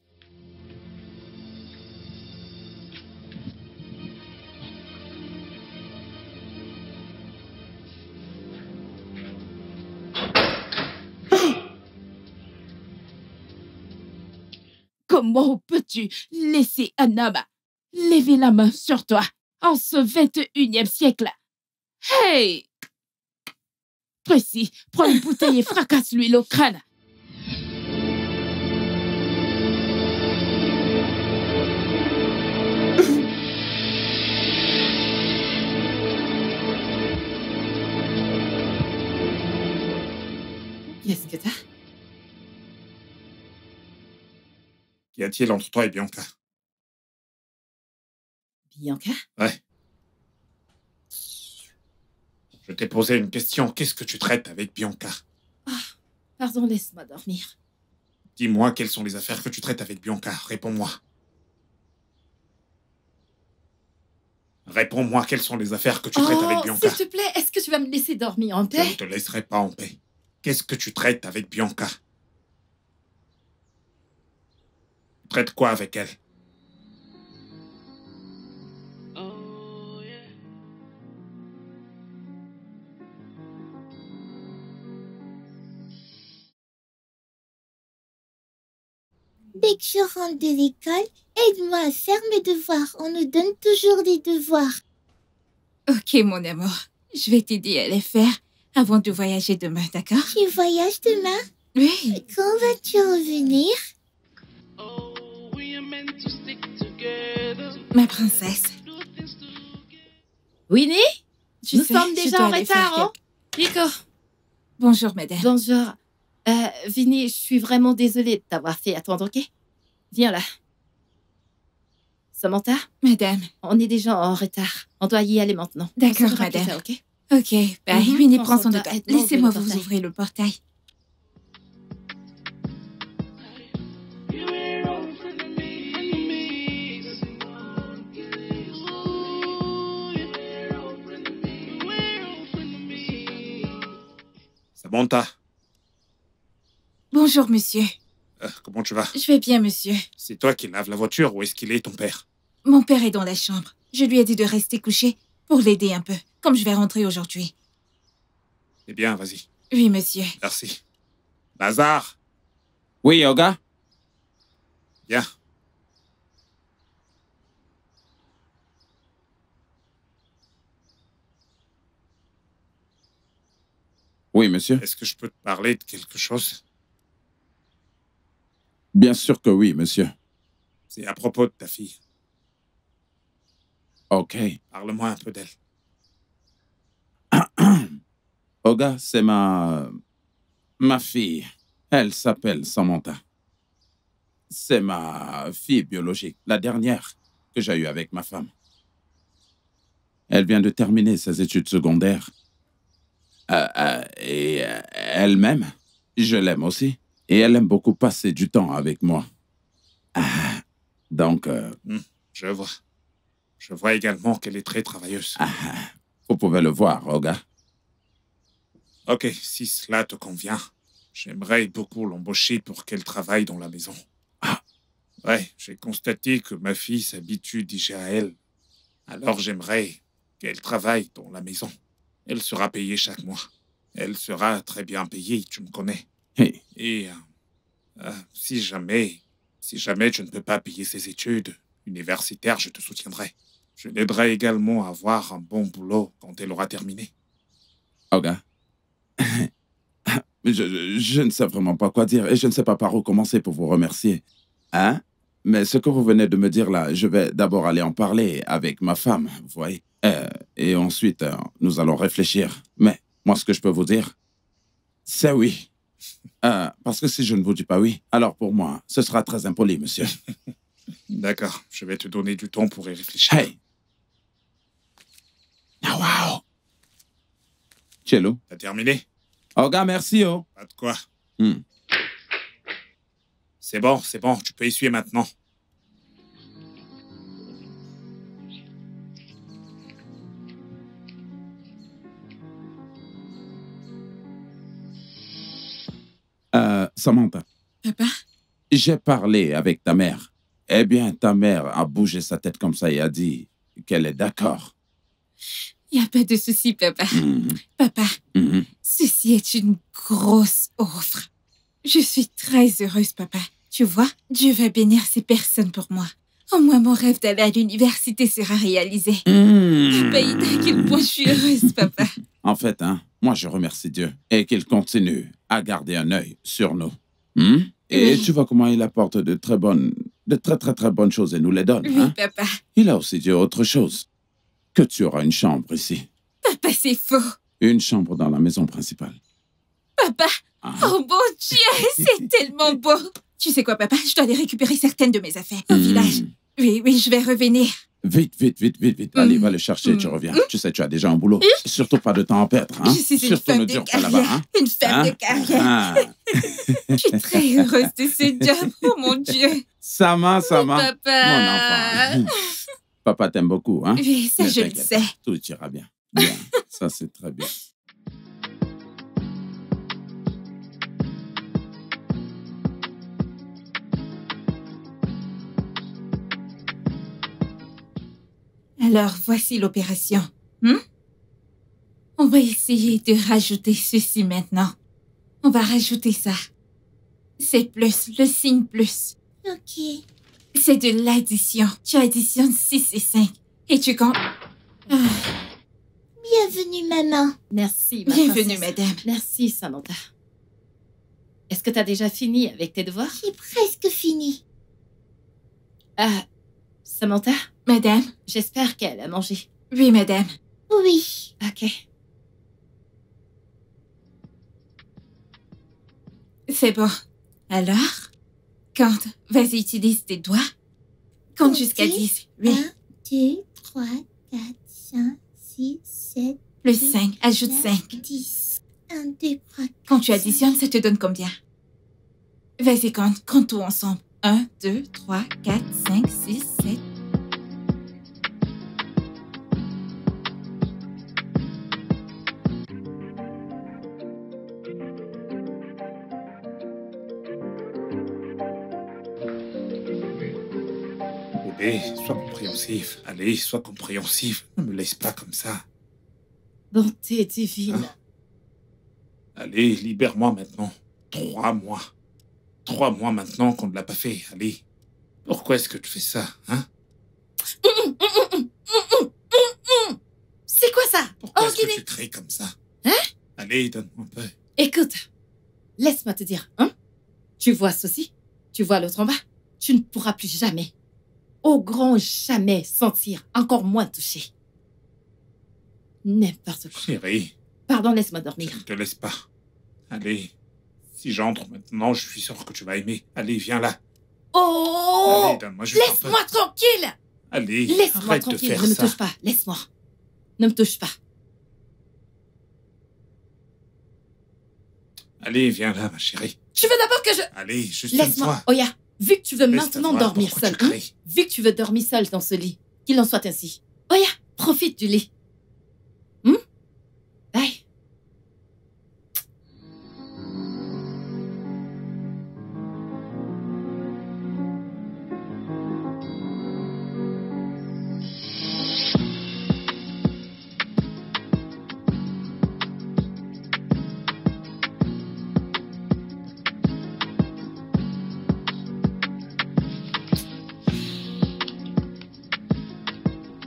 Speaker 5: Comment peux-tu laisser un homme lever la main sur toi en ce 21e siècle? Hey! Précis, prends une bouteille et fracasse-lui le crâne.
Speaker 1: Qu'est-ce que t'as?
Speaker 2: Qu'y a-t-il entre toi et Bianca?
Speaker 1: Bianca?
Speaker 2: Ouais. Je t'ai posé une question. Qu'est-ce que tu traites avec Bianca?
Speaker 1: Pardon, laisse-moi dormir.
Speaker 2: Dis-moi quelles sont les affaires que tu traites avec Bianca. Réponds-moi. Réponds-moi quelles sont les affaires que tu traites avec Bianca.
Speaker 1: S'il te plaît, est-ce que tu vas me laisser dormir en
Speaker 2: Je
Speaker 1: paix?
Speaker 2: ne te laisserai pas en paix. Qu'est-ce que tu traites avec Bianca? Tu traites quoi avec elle?
Speaker 7: Oh, yeah.
Speaker 3: Dès que je rentre de l'école, aide-moi à faire mes devoirs. On nous donne toujours des devoirs.
Speaker 5: Ok, mon amour. Je vais t'aider à les faire avant de voyager demain, d'accord?
Speaker 3: Tu voyages demain?
Speaker 5: Oui.
Speaker 3: Quand vas-tu revenir?
Speaker 7: Oh, we are meant to stick together.
Speaker 5: Ma princesse.
Speaker 7: Do things together.
Speaker 1: Winnie?
Speaker 5: Tu
Speaker 1: Nous
Speaker 5: sais,
Speaker 1: sommes
Speaker 5: je
Speaker 1: déjà
Speaker 5: dois
Speaker 1: en
Speaker 5: aller faire
Speaker 1: retard, hein? Nico.
Speaker 5: Bonjour, madame.
Speaker 1: Bonjour. Vinny, je suis vraiment désolée de t'avoir fait attendre, ok? Viens là. Samantha,
Speaker 5: Madame.
Speaker 1: on est déjà en retard. On doit y aller maintenant.
Speaker 5: D'accord,
Speaker 1: On se fera plus
Speaker 5: madame.
Speaker 1: tard, ok?
Speaker 5: Ok, bye.
Speaker 1: Mhm,
Speaker 5: Winnie,
Speaker 1: prends
Speaker 5: prends
Speaker 1: son
Speaker 5: son de
Speaker 1: temps.
Speaker 5: temps.
Speaker 1: Aide-moi à
Speaker 5: Laissez-moi
Speaker 1: ouvrir le
Speaker 5: vous
Speaker 1: portail.
Speaker 5: ouvrir le portail.
Speaker 7: You were all frenemies. Ooh, you were all frenemies. You were all frenemies.
Speaker 2: Samantha,
Speaker 5: Bonjour, monsieur.
Speaker 2: comment tu vas?
Speaker 5: Je vais bien, monsieur.
Speaker 2: C'est toi qui laves la voiture ou est-ce qu'il est ton père?
Speaker 5: Mon père est dans la chambre. Je lui ai dit de rester couché pour l'aider un peu, comme je vais rentrer aujourd'hui.
Speaker 2: Eh bien, vas-y.
Speaker 5: Oui, monsieur.
Speaker 2: Merci. Lazare,
Speaker 4: Oui, Olga?
Speaker 2: viens.
Speaker 4: Oui, monsieur.
Speaker 2: Est-ce que je peux te parler de quelque chose?
Speaker 4: Bien sûr que oui, monsieur.
Speaker 2: C'est à propos de ta fille.
Speaker 4: Ok.
Speaker 2: Parle-moi un peu d'elle.
Speaker 4: Olga, c'est ma fille. Elle s'appelle Samantha. C'est ma fille biologique, la dernière que j'ai eue avec ma femme. Elle vient de terminer ses études secondaires. Et elle-même, je l'aime aussi. Et elle aime beaucoup passer du temps avec moi. Donc,
Speaker 2: Je vois. Je vois également qu'elle est très travailleuse.
Speaker 4: vous pouvez le voir, Olga.
Speaker 2: Ok, si cela te convient, j'aimerais beaucoup l'embaucher pour qu'elle travaille dans la maison. Ouais, j'ai constaté que ma fille s'habitue déjà à elle. Alors j'aimerais qu'elle travaille dans la maison. Elle sera payée chaque mois. Elle sera très bien payée, tu me connais.
Speaker 4: Hey,
Speaker 2: Et si jamais tu ne peux pas payer ses études universitaires, je te soutiendrai. Je l'aiderai également à avoir un bon boulot quand elle aura terminé.
Speaker 4: Olga. Je ne sais vraiment pas quoi dire et je ne sais pas par où commencer pour vous remercier. Hein? Mais ce que vous venez de me dire là, je vais d'abord aller en parler avec ma femme, vous voyez. Et ensuite, nous allons réfléchir. Mais moi, ce que je peux vous dire, c'est oui. Parce que si je ne vous dis pas oui, alors pour moi, ce sera très impoli, monsieur.
Speaker 2: D'accord, je vais te donner du temps pour y réfléchir.
Speaker 4: Hey! Ah, wow! Cello?
Speaker 2: T'as terminé?
Speaker 4: Olga, merci, oh!
Speaker 2: Pas de quoi.
Speaker 4: Hmm.
Speaker 2: C'est bon, tu peux essuyer maintenant.
Speaker 4: Samantha,
Speaker 5: Papa?
Speaker 4: j'ai parlé avec ta mère. Eh bien, ta mère a bougé sa tête comme ça et a dit qu'elle est d'accord.
Speaker 5: Il n'y a pas de souci, papa. Papa, ceci est une grosse offre. Je suis très heureuse, papa. Tu vois, Dieu va bénir ces personnes pour moi. Au moins, mon rêve d'aller à l'université sera réalisé. Papa, il dit à quel point je suis heureuse, papa.
Speaker 4: En fait, moi, je remercie Dieu et qu'il continue à garder un œil sur nous. Et
Speaker 5: Oui.
Speaker 4: tu vois comment il apporte de très très bonnes choses et nous les donne.
Speaker 5: Oui, papa.
Speaker 4: Il a aussi dit autre chose. Que tu auras une chambre ici.
Speaker 5: Papa, c'est faux.
Speaker 4: Une chambre dans la maison principale.
Speaker 5: Papa, oh mon Dieu, c'est tellement beau. Tu sais quoi, papa? Je dois aller récupérer certaines de mes affaires au village. Oui, je vais revenir.
Speaker 4: Vite. Allez, va le chercher, tu reviens. Tu sais, tu as déjà un boulot. Surtout pas de temps à perdre.
Speaker 5: Je suis une
Speaker 4: Surtout
Speaker 5: femme
Speaker 4: ne
Speaker 5: de
Speaker 4: dure pas là-bas.
Speaker 5: carrière. Une femme de carrière. Je suis très heureuse de ce job. Oh mon Dieu.
Speaker 4: Sama.
Speaker 5: Papa.
Speaker 4: Mon enfant. Papa t'aime beaucoup, hein?
Speaker 5: Oui, ça
Speaker 4: Ne
Speaker 5: je le
Speaker 4: t'inquiète
Speaker 5: sais.
Speaker 4: pas, tout ira bien. Bien, ça c'est très bien.
Speaker 5: Alors, voici l'opération. On va essayer de rajouter ceci maintenant. On va rajouter ça. C'est plus, le signe plus.
Speaker 3: Ok.
Speaker 5: C'est de l'addition. Tu additionnes 6 et 5. Et tu comptes...
Speaker 3: Bienvenue, maman.
Speaker 1: Merci, ma
Speaker 5: Bienvenue,
Speaker 1: princesse.
Speaker 5: madame.
Speaker 1: Merci, Samantha. Est-ce que tu as déjà fini avec tes devoirs?
Speaker 3: J'ai presque fini.
Speaker 1: Samantha,
Speaker 5: Madame?
Speaker 1: j'espère qu'elle a mangé.
Speaker 5: Oui, madame.
Speaker 3: Oui.
Speaker 1: Ok.
Speaker 5: C'est bon. Alors, compte. Vas-y, utilise tes doigts. Compte jusqu'à 10. Oui.
Speaker 3: 1, 2, 3, 4, 5, 6, 7,
Speaker 5: Plus 5. Ajoute 5.
Speaker 3: 10. 1, 2, 3, 4.
Speaker 5: Quand tu additionnes, ça te donne combien? Vas-y, compte. Compte tout ensemble. 1, 2, 3, 4, 5, 6, 7.
Speaker 2: Bébé, sois compréhensif. Allez, sois compréhensif. Ne me laisse pas comme ça.
Speaker 1: Bonté divine.
Speaker 2: Allez, libère-moi maintenant. 3 mois. 3 mois maintenant qu'on ne l'a pas fait. Allez. Pourquoi est-ce que tu fais ça, hein?
Speaker 1: C'est quoi ça?
Speaker 2: Pourquoi est-ce
Speaker 1: Guinée.
Speaker 2: que tu cries comme ça?
Speaker 1: Hein?
Speaker 2: Allez, donne-moi un peu.
Speaker 1: Écoute, laisse-moi te dire, tu vois ceci? Tu vois l'autre en bas? Tu ne pourras plus jamais, au grand jamais, sentir, encore moins toucher. N'importe quoi.
Speaker 2: Chérie,
Speaker 1: Pardon, laisse-moi
Speaker 2: je
Speaker 1: dormir.
Speaker 2: ne te laisse pas. Allez. Si j'entre maintenant, je suis sûr que tu vas aimer. Allez, viens là.
Speaker 1: Oh!
Speaker 2: Allez, donne-moi juste un peu.
Speaker 1: Laisse-moi tranquille!
Speaker 2: Allez,
Speaker 1: Laisse-moi
Speaker 2: arrête de
Speaker 1: tranquille,
Speaker 2: faire
Speaker 1: ne me
Speaker 2: ça.
Speaker 1: touche pas, laisse-moi. Ne me touche pas.
Speaker 2: Allez, viens là, ma chérie.
Speaker 1: Tu veux d'abord que je...
Speaker 2: Allez, juste une
Speaker 1: Laisse-moi.
Speaker 2: fois.
Speaker 1: Oya, vu que tu veux
Speaker 2: Laisse-moi
Speaker 1: maintenant
Speaker 2: voir
Speaker 1: dormir
Speaker 2: pourquoi
Speaker 1: seul,
Speaker 2: tu cries.
Speaker 1: vu que tu veux dormir seul dans ce lit, qu'il en soit ainsi. Oya, profite du lit. Bye.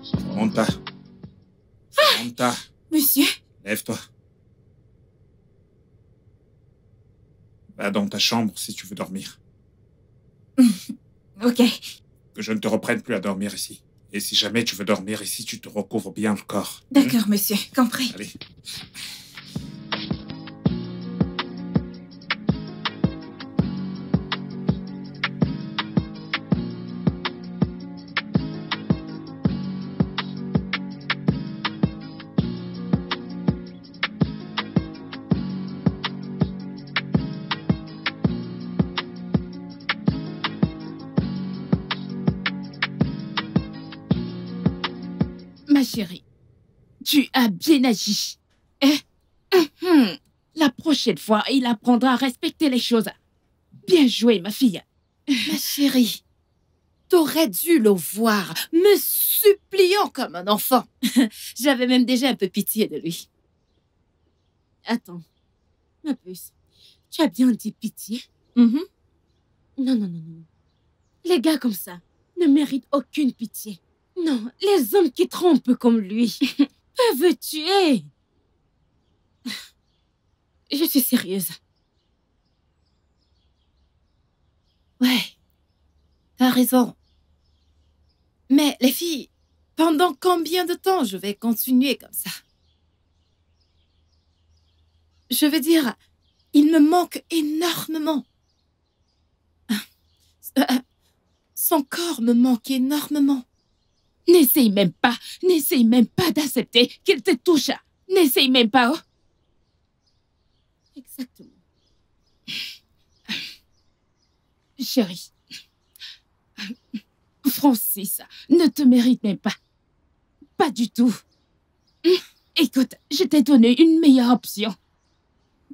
Speaker 2: Samantha. Samantha,
Speaker 5: Monsieur?
Speaker 2: lève-toi. Va dans ta chambre si tu veux dormir.
Speaker 5: Ok.
Speaker 2: Que je ne te reprenne plus à dormir ici. Et si jamais tu veux dormir ici, tu te recouvres bien le corps.
Speaker 5: D'accord, monsieur. Compris.
Speaker 2: Allez.
Speaker 8: Ma chérie, tu as bien agi. La prochaine fois, il apprendra à respecter les choses. Bien joué, ma fille.
Speaker 1: Ma chérie, t'aurais dû le voir, me suppliant comme un enfant. J'avais même déjà un peu pitié de lui.
Speaker 8: Attends, ma puce, tu as bien dit pitié?
Speaker 1: Mhm.
Speaker 8: Non, non, non, non. Les gars comme ça ne méritent aucune pitié. Non, les hommes qui trompent comme lui peuvent tuer. Je suis sérieuse.
Speaker 1: Ouais, t'as raison. Mais les filles, pendant combien de temps je vais continuer comme ça? Je veux dire, il me manque énormément. Son corps me manque énormément.
Speaker 8: N'essaye même pas d'accepter qu'il te touche. N'essaye même pas, oh. Exactement. Chérie, Francis ne te mérite même pas. Pas du tout. Écoute, je t'ai donné une meilleure option.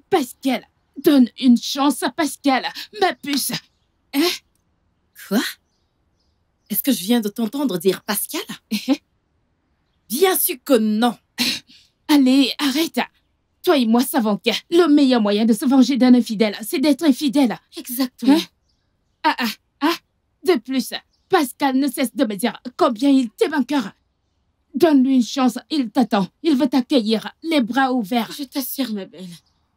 Speaker 8: Pascal, donne une chance à Pascal, ma puce. Hein?
Speaker 1: Quoi? Est-ce que je viens de t'entendre dire Pascal? Bien sûr que non.
Speaker 8: Allez, arrête. Toi et moi savons que le meilleur moyen de se venger d'un infidèle, c'est d'être infidèle.
Speaker 1: Exactement.
Speaker 8: De plus, Pascal ne cesse de me dire combien il t'aime encore. Donne-lui une chance, il t'attend. Il veut t'accueillir, les bras ouverts.
Speaker 1: Je t'assure, ma belle.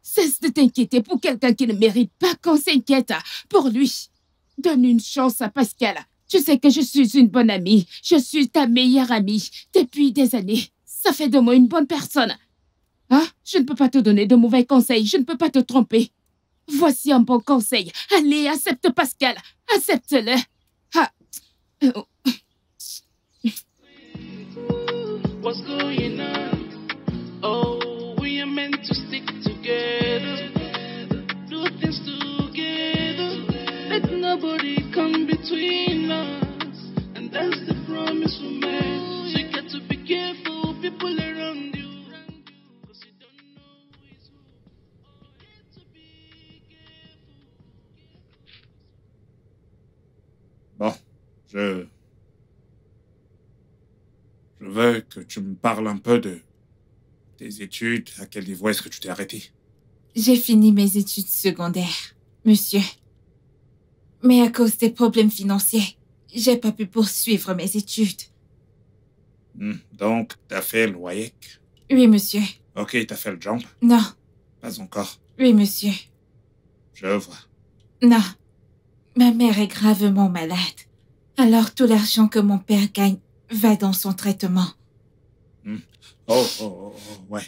Speaker 8: Cesse de t'inquiéter pour quelqu'un qui ne mérite pas qu'on s'inquiète pour lui. Donne une chance à Pascal. Tu sais que je suis une bonne amie. Je suis ta meilleure amie depuis des années. Ça fait de moi une bonne personne. Hein? Je ne peux pas te donner de mauvais conseils. Je ne peux pas te tromper. Voici un bon conseil. Allez, accepte Pascal. Accepte-le. Ah.
Speaker 7: What's going on? Oh, we are meant to stick together, do things together. Let nobody come between us, and that's the promise we made. So you got to be careful, people around you, 'cause you don't know who is who. Oh, you got to be careful.
Speaker 2: Bon, je veux que tu me parles un peu de tes études. À quel niveau est-ce que tu t'es arrêté?
Speaker 5: J'ai fini mes études secondaires, monsieur. Mais à cause des problèmes financiers, j'ai pas pu poursuivre mes études.
Speaker 2: Donc, t'as fait le WAEC?
Speaker 5: Oui, monsieur.
Speaker 2: Ok, t'as fait le jump?
Speaker 5: Non.
Speaker 2: Pas encore.
Speaker 5: Oui, monsieur.
Speaker 2: Je vois.
Speaker 5: Non. Ma mère est gravement malade. Alors tout l'argent que mon père gagne va dans son traitement.
Speaker 2: Ouais,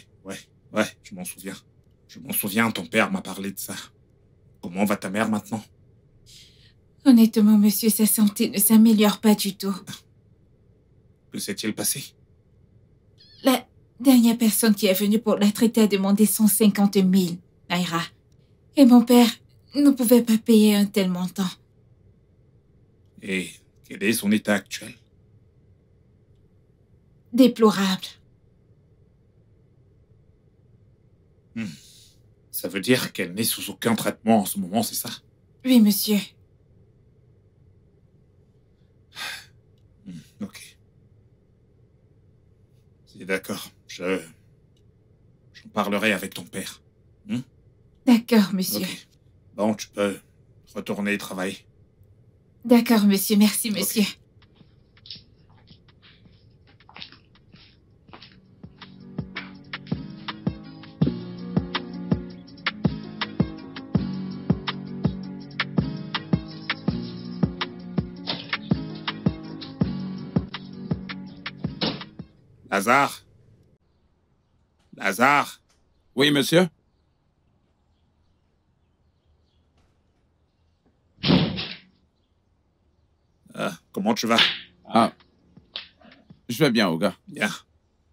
Speaker 2: je m'en souviens. Je m'en souviens, ton père m'a parlé de ça. Comment va ta mère maintenant?
Speaker 5: Honnêtement, monsieur, sa santé ne s'améliore pas du tout.
Speaker 2: Que s'est-il passé?
Speaker 5: La dernière personne qui est venue pour la traiter a demandé 150 000 naira. Et mon père ne pouvait pas payer un tel montant.
Speaker 2: Et quel est son état actuel?
Speaker 5: Déplorable.
Speaker 2: Ça veut dire qu'elle n'est sous aucun traitement en ce moment, c'est ça?
Speaker 5: Oui, monsieur.
Speaker 2: Ok. C'est d'accord. J'en parlerai avec ton père.
Speaker 5: D'accord, monsieur.
Speaker 2: Ok. Bon, tu peux retourner travailler.
Speaker 5: D'accord, monsieur. Merci, monsieur.
Speaker 2: Ok. Lazare? Lazare?
Speaker 4: Oui, monsieur?
Speaker 2: Comment tu vas?
Speaker 4: Ah. Je vais bien, Oga.
Speaker 2: Bien.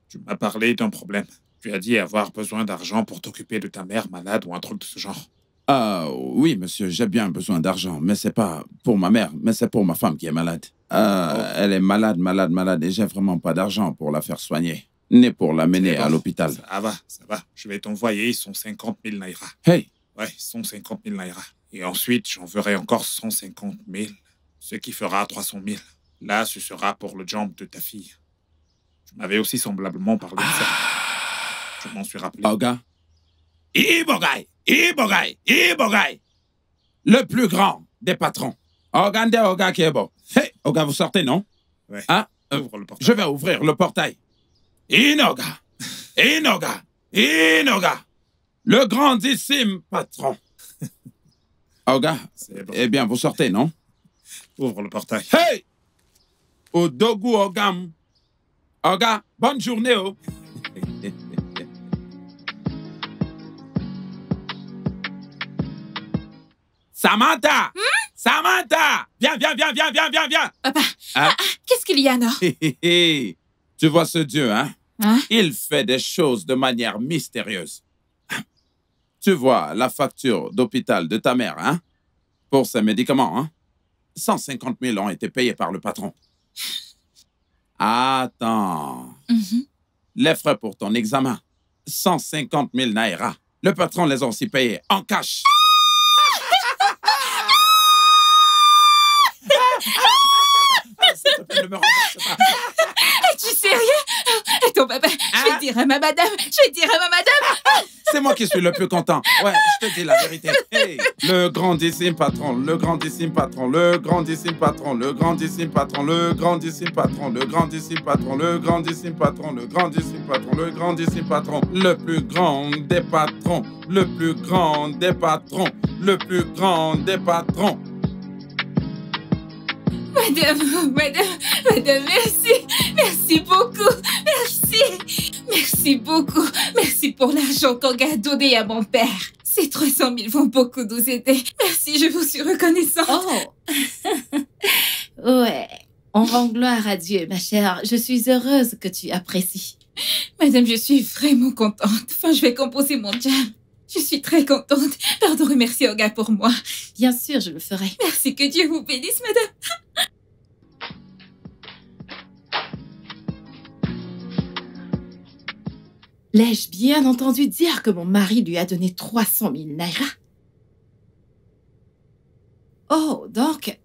Speaker 2: Tu m'as parlé d'un problème. Tu as dit avoir besoin d'argent pour t'occuper de ta mère malade ou un truc de ce genre.
Speaker 4: Ah, oui, monsieur, j'ai bien besoin d'argent, mais c'est pas pour ma mère, mais c'est pour ma femme qui est malade. Elle est malade, et j'ai vraiment pas d'argent pour la faire soigner, ni pour l'amener à l'hôpital.
Speaker 2: Ça va. Je vais t'envoyer son 50 000 naira.
Speaker 4: Hey!
Speaker 2: Ouais, son 50 000 naira. Et ensuite, j'enverrai encore 150 000, ce qui fera 300 000. Là, ce sera pour le job de ta fille. Tu m'avais aussi semblablement parlé de ça. Je m'en suis rappelé.
Speaker 4: Oga. Ibogay. Le plus grand des patrons. Ogande Oga Kebo. Hey, Oga, vous sortez, non?
Speaker 2: Ouais.
Speaker 4: Hein?
Speaker 2: Ouvre le portail.
Speaker 4: Je vais ouvrir le portail. Inoga. Le grandissime patron. Oga,
Speaker 2: C'est bon.
Speaker 4: eh bien, vous sortez, non?
Speaker 2: Ouvre le portail.
Speaker 4: Hey! Odogu Ogam. Oga, bonne journée, oh. Samantha! Samantha! Viens!
Speaker 5: Papa,
Speaker 4: Hein?
Speaker 5: qu'est-ce qu'il y a, non?
Speaker 4: Tu vois ce Dieu, hein?
Speaker 5: Hein?
Speaker 4: Il fait des choses de manière mystérieuse. Tu vois la facture d'hôpital de ta mère, hein? Pour ses médicaments, hein? 150 000 ont été payés par le patron. Attends.
Speaker 5: Mhm.
Speaker 4: Les frais pour ton examen, 150 000 naira. Le patron les a aussi payés en cash. S'il te plaît, ne me rembourse pas.
Speaker 5: Es-tu sérieux? Attends, papa, je vais dire à ma madame.
Speaker 4: C'est moi qui suis le plus content. Ouais, je te dis la vérité. Hey, le grandissime patron, le grandissime patron, le grandissime patron, le grandissime patron, le grandissime patron, le grandissime patron, le grandissime patron, le grandissime patron, le grandissime patron, le plus grand des patrons, le plus grand des patrons, le plus grand des patrons.
Speaker 5: Madame, merci beaucoup, merci beaucoup, merci pour l'argent qu'Oga a donné à mon père. Ces 300 000 vont beaucoup nous aider. Merci, je vous suis reconnaissante.
Speaker 1: Oh. Ouais. On rend gloire à Dieu, ma chère. Je suis heureuse que tu apprécies.
Speaker 5: Madame, je suis vraiment contente. Enfin, je vais composer mon jam. Je suis très contente. Pardon, remercier Oga pour moi.
Speaker 1: Bien sûr, je le ferai.
Speaker 5: Merci, que Dieu vous bénisse, madame.
Speaker 1: L'ai-je bien entendu dire que mon mari lui a donné 300 000 naira? Oh, donc,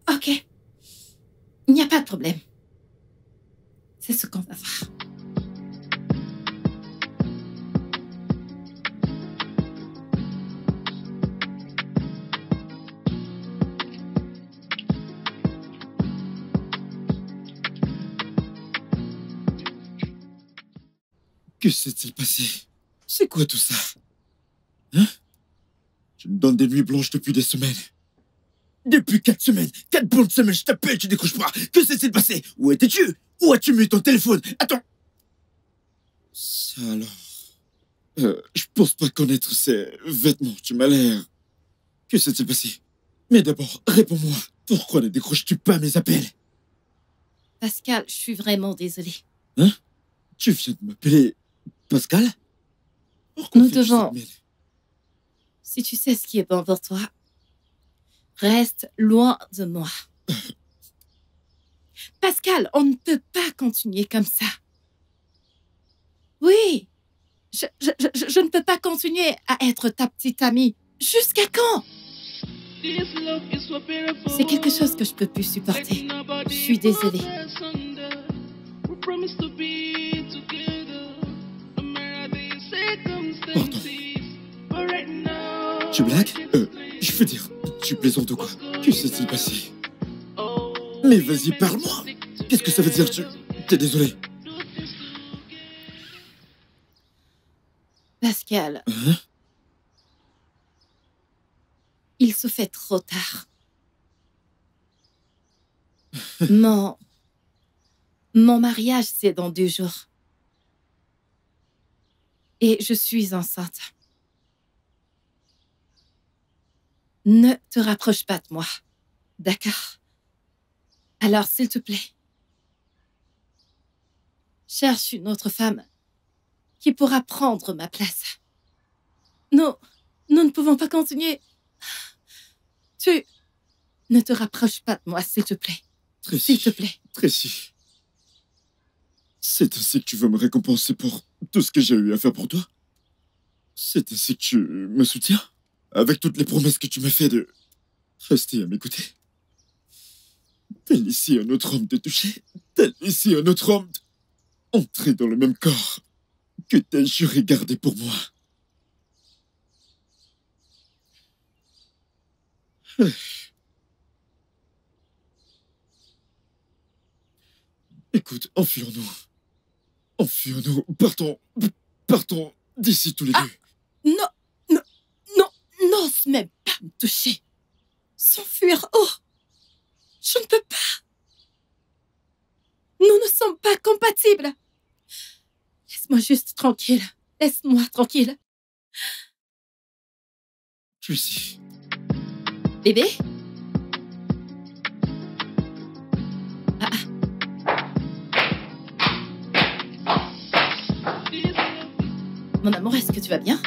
Speaker 1: ok. Il n'y a pas de problème. C'est ce qu'on va faire.
Speaker 6: Que s'est-il passé? C'est quoi tout ça? Hein? Tu me donnes des nuits blanches depuis des semaines. Depuis 4 semaines, 4 bonnes semaines, je t'appelle, tu décroches pas. Que s'est-il passé? Où étais-tu? Où as-tu mis ton téléphone? Attends. Ça alors. Je pense pas connaître ces vêtements, tu m'as l'air. Que s'est-il passé? Mais d'abord, réponds-moi. Pourquoi ne décroches-tu pas mes appels?
Speaker 1: Pascal, je suis vraiment désolée.
Speaker 6: Hein? Tu viens de m'appeler Pascal? Pourquoi
Speaker 1: Nous
Speaker 6: fais-tu
Speaker 1: devons-
Speaker 6: cette mêlée?
Speaker 1: Si tu sais ce qui est bon pour toi, reste loin de moi. Pascal, on ne peut pas continuer comme ça. Oui, je ne peux pas continuer à être ta petite amie. Jusqu'à quand? C'est quelque chose que je peux plus supporter. Je suis désolée.
Speaker 6: Pardon. Tu blagues? Je veux dire, tu plaisantes ou quoi? Que s'est-il passé? Mais vas-y, parle-moi. Qu'est-ce que ça veut dire? T'es désolé?
Speaker 1: Pascal,
Speaker 6: Hein?
Speaker 1: il se fait trop tard. Mon mariage, c'est dans 2 jours. Et je suis enceinte. Ne te rapproche pas de moi. D'accord? Alors, s'il te plaît, cherche une autre femme qui pourra prendre ma place. Nous ne pouvons pas continuer. Tu ne te rapproches pas de moi, s'il te plaît. S'il te plaît.
Speaker 6: Tracy. C'est ainsi que tu veux me récompenser pour tout ce que j'ai eu à faire pour toi? C'est ainsi que tu me soutiens? avec toutes les promesses que tu m'as fait de rester à mes côtés. T'as laissé un autre homme te toucher. T'as laissé un autre homme entrer dans le même corps que t'as juré garder pour moi. Écoute, enfuyons-nous. Enfuyons-nous. Partons d'ici tous les deux.
Speaker 5: Non, non, non, n'ose même pas me toucher. S'enfuir, oh, je ne peux pas. Nous ne sommes pas compatibles. Laisse-moi juste tranquille. Laisse-moi tranquille.
Speaker 6: Tracy.
Speaker 1: Bébé? Mon amour, est-ce que tu vas bien?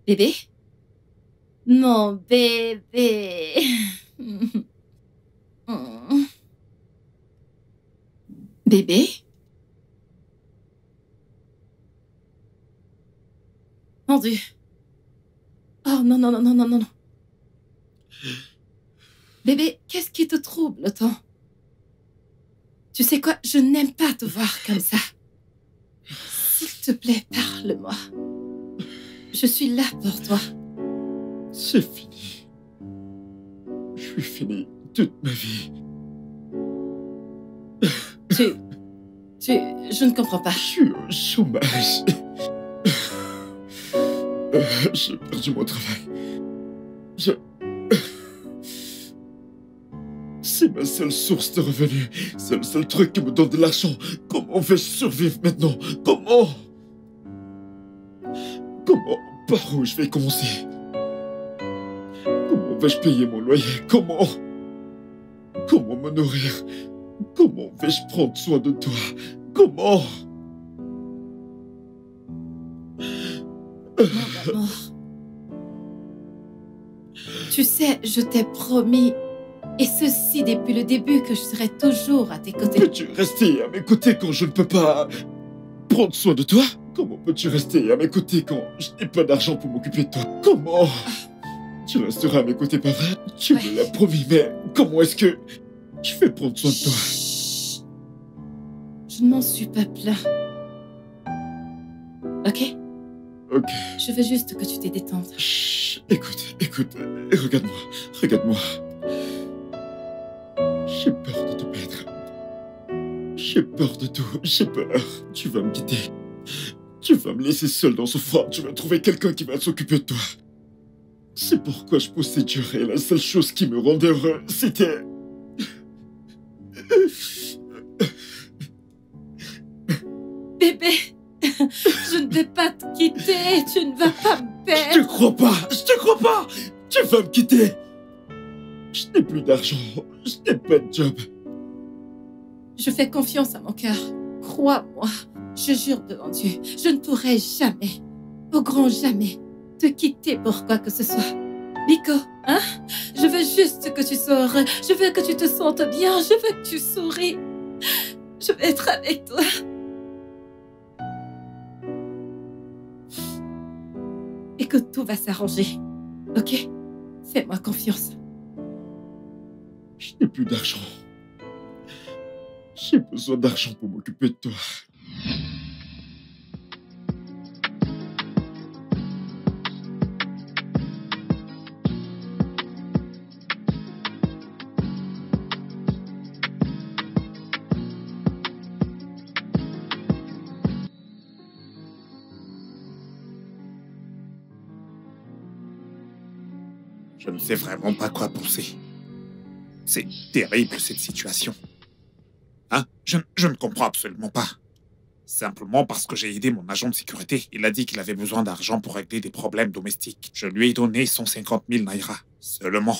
Speaker 1: Bébé? Mon bébé. Bébé? Mon Dieu. Oh non, non, non, non, non, non. Bébé, qu'est-ce qui te trouble autant? Tu sais quoi? Je n'aime pas te voir comme ça. S'il te plaît, parle-moi. Je suis là pour toi.
Speaker 6: C'est fini. Je suis fini toute ma vie.
Speaker 1: Je ne comprends pas.
Speaker 6: Je suis au chômage. J'ai perdu mon travail. C'est ma seule source de revenus. C'est le seul truc qui me donne de l'argent. Comment vais-je survivre maintenant? Comment? Par où je vais commencer? Comment vais-je payer mon loyer? Comment me nourrir? Comment vais-je prendre soin de toi? Comment?
Speaker 1: Mon amour. Tu sais, je t'ai promis, et ceci depuis le début, que je serai toujours à tes côtés.
Speaker 6: Peux-tu rester à mes côtés quand je ne peux pas prendre soin de toi? Comment peux-tu rester à mes côtés quand je n'ai pas d'argent pour m'occuper de toi? Comment? Tu resteras à mes côtés, pas vrai? Tu me l'as promis, mais comment est-ce que je vais prendre soin de toi?
Speaker 1: Chut. Je ne m'en suis pas plaint. Ok?
Speaker 6: Ok.
Speaker 1: Je veux juste que tu te détendes.
Speaker 6: Chut. Écoute, regarde-moi. J'ai peur de te perdre. J'ai peur de tout, j'ai peur. Tu vas me quitter. Tu vas me laisser seul dans ce froid. Tu vas trouver quelqu'un qui va s'occuper de toi. C'est pourquoi je poussais dur et la seule chose qui me rendait heureux, c'était...
Speaker 1: Bébé, je ne vais pas te quitter. Tu ne vas pas me perdre.
Speaker 6: Je te crois pas. Tu vas me quitter. Je n'ai plus d'argent. Je n'ai pas de job.
Speaker 1: Je fais confiance à mon cœur. Crois-moi. Je jure devant Dieu, je ne pourrai jamais, au grand jamais, te quitter pour quoi que ce soit. Biko, hein? Je veux juste que tu sors. Je veux que tu te sentes bien. Je veux que tu souris. Je veux être avec toi. Et que tout va s'arranger. Ok? Fais-moi confiance.
Speaker 6: Je n'ai plus d'argent. J'ai besoin d'argent pour m'occuper de toi.
Speaker 2: Je ne sais vraiment pas quoi penser. C'est terrible, cette situation. Hein? Je ne comprends absolument pas. Simplement parce que j'ai aidé mon agent de sécurité. Il a dit qu'il avait besoin d'argent pour régler des problèmes domestiques. Je lui ai donné 150 000 naira, seulement.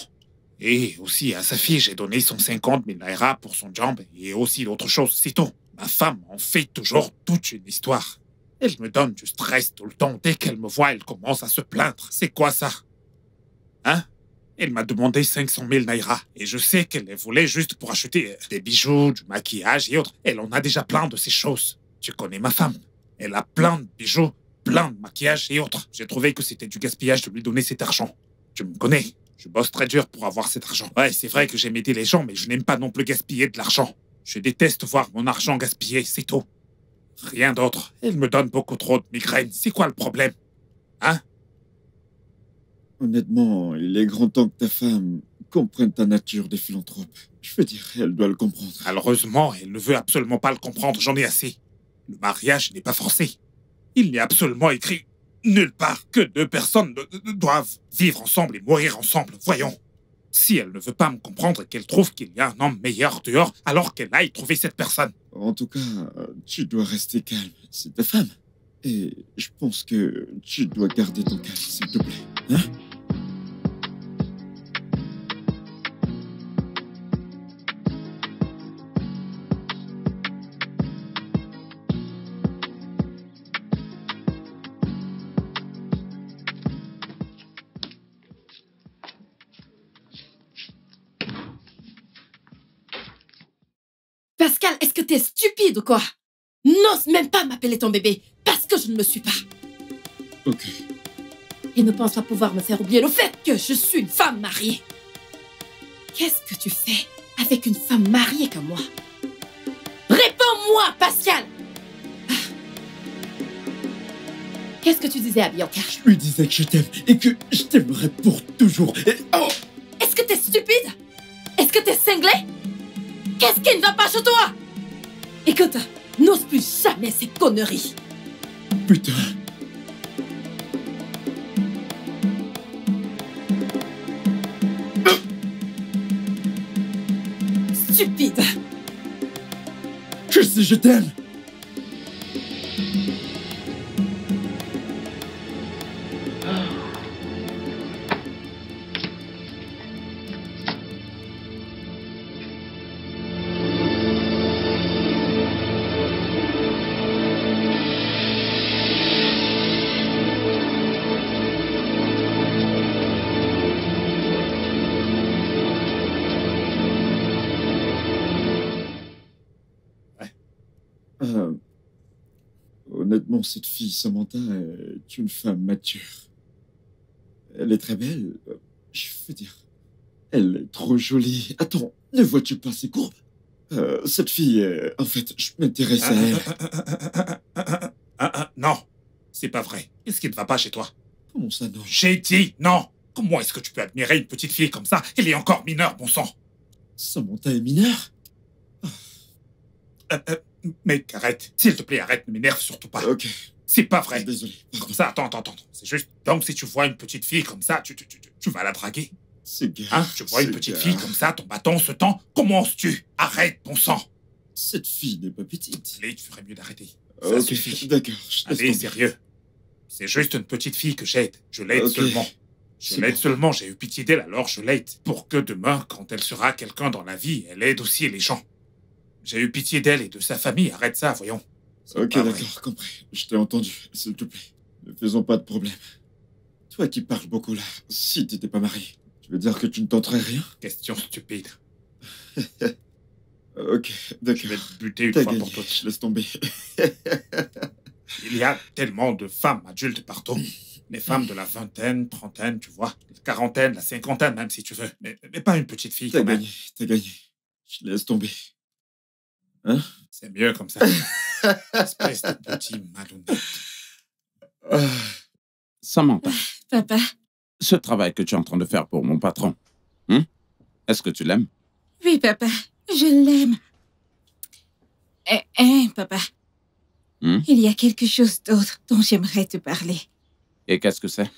Speaker 2: Et aussi à sa fille, j'ai donné 150 000 naira pour son job et aussi d'autres choses, c'est tout. Ma femme en fait toujours toute une histoire. Elle me donne du stress tout le temps. Dès qu'elle me voit, elle commence à se plaindre. C'est quoi ça? Hein? Elle m'a demandé 500 000 naira. Et je sais qu'elle les voulait juste pour acheter des bijoux, du maquillage et autres. Elle en a déjà plein de ces choses. Tu connais ma femme. Elle a plein de bijoux, plein de maquillage et autres. J'ai trouvé que c'était du gaspillage de lui donner cet argent. Tu me connais. Je bosse très dur pour avoir cet argent. Ouais, c'est vrai que j'aime aider les gens, mais je n'aime pas non plus gaspiller de l'argent. Je déteste voir mon argent gaspillé, c'est tout. Rien d'autre. Elle me donne beaucoup trop de migraines. C'est quoi le problème? Hein?
Speaker 6: Honnêtement, il est grand temps que ta femme comprenne ta nature de philanthrope. Je veux dire, elle doit le comprendre.
Speaker 2: Malheureusement, elle ne veut absolument pas le comprendre, j'en ai assez. Le mariage n'est pas forcé. Il n'est absolument écrit nulle part que deux personnes doivent vivre ensemble et mourir ensemble. Voyons. Si elle ne veut pas me comprendre et qu'elle trouve qu'il y a un homme meilleur dehors, alors qu'elle aille trouver cette personne.
Speaker 6: En tout cas, tu dois rester calme. C'est ta femme. Et je pense que tu dois garder ton calme, s'il te plaît. Hein?
Speaker 1: Pascal, est-ce que t'es stupide ou quoi? N'ose même pas m'appeler ton bébé, parce que je ne le suis pas.
Speaker 6: Ok.
Speaker 1: Et ne pense pas pouvoir me faire oublier le fait que je suis une femme mariée. Qu'est-ce que tu fais avec une femme mariée comme moi? Réponds-moi, Pascal! Ah. Qu'est-ce que tu disais à Bianca?
Speaker 6: Je lui disais que je t'aime et que je t'aimerai pour toujours. Et... Oh!
Speaker 1: Est-ce que t'es stupide? Est-ce que t'es cinglé? Qu'est-ce qui ne va pas chez toi? Écoute, n'ose plus jamais ces conneries.
Speaker 6: Putain.
Speaker 1: Stupide.
Speaker 6: Je sais, je t'aime. Honnêtement, cette fille, Samantha, est une femme mature. Elle est très belle. Je veux dire, elle est trop jolie. Attends, ne vois-tu pas ses courbes? Cette fille, en fait, je m'intéresse à elle.
Speaker 2: Non, c'est pas vrai. Qu'est-ce qui ne va pas chez toi?
Speaker 6: Comment ça, non?
Speaker 2: J'ai dit non. Comment est-ce que tu peux admirer une petite fille comme ça? Elle est encore mineure, bon sang.
Speaker 6: Samantha est mineure?
Speaker 2: Mec, arrête. S'il te plaît, arrête, ne m'énerve surtout pas.
Speaker 6: Ok.
Speaker 2: C'est pas vrai.
Speaker 6: Désolé.
Speaker 2: Comme ça, attends. C'est juste... Donc, si tu vois une petite fille comme ça, tu vas la draguer.
Speaker 6: C'est gars.
Speaker 2: Hein? Tu vois une petite fille comme ça, ton bâton se tend, comment oses-tu? Arrête, bon sang.
Speaker 6: Cette fille n'est pas petite.
Speaker 2: Allez, tu ferais mieux d'arrêter.
Speaker 6: Ça
Speaker 2: Ok, suffit.
Speaker 6: D'accord.
Speaker 2: Allez, sérieux. C'est juste une petite fille que j'aide. Je l'aide seulement. Je l'aide seulement, j'ai eu pitié d'elle, alors je l'aide. Pour que demain, quand elle sera quelqu'un dans la vie, elle aide aussi les gens. J'ai eu pitié d'elle et de sa famille. Arrête ça, voyons.
Speaker 6: Ok, d'accord, compris. Je t'ai entendu, s'il te plaît. Ne faisons pas de problème. Toi qui parles beaucoup là, si t'étais pas marié, tu veux dire que tu ne tenterais rien?
Speaker 2: Question stupide.
Speaker 6: Ok, d'accord.
Speaker 2: Je vais te buter une fois pour toutes.
Speaker 6: Laisse tomber.
Speaker 2: Il y a tellement de femmes adultes partout. Les femmes de la vingtaine, trentaine, tu vois. La quarantaine, la cinquantaine même si tu veux. Mais pas une petite fille quand même.
Speaker 6: T'as gagné. Je laisse tomber. Hein?
Speaker 2: C'est mieux comme ça. Espèce de petit malhonnête.
Speaker 4: Samantha.
Speaker 5: Papa.
Speaker 4: Ce travail que tu es en train de faire pour mon patron, est-ce que tu l'aimes?
Speaker 5: Oui, papa. Je l'aime. Papa. Il y a quelque chose d'autre dont j'aimerais te parler.
Speaker 4: Et qu'est-ce que c'est?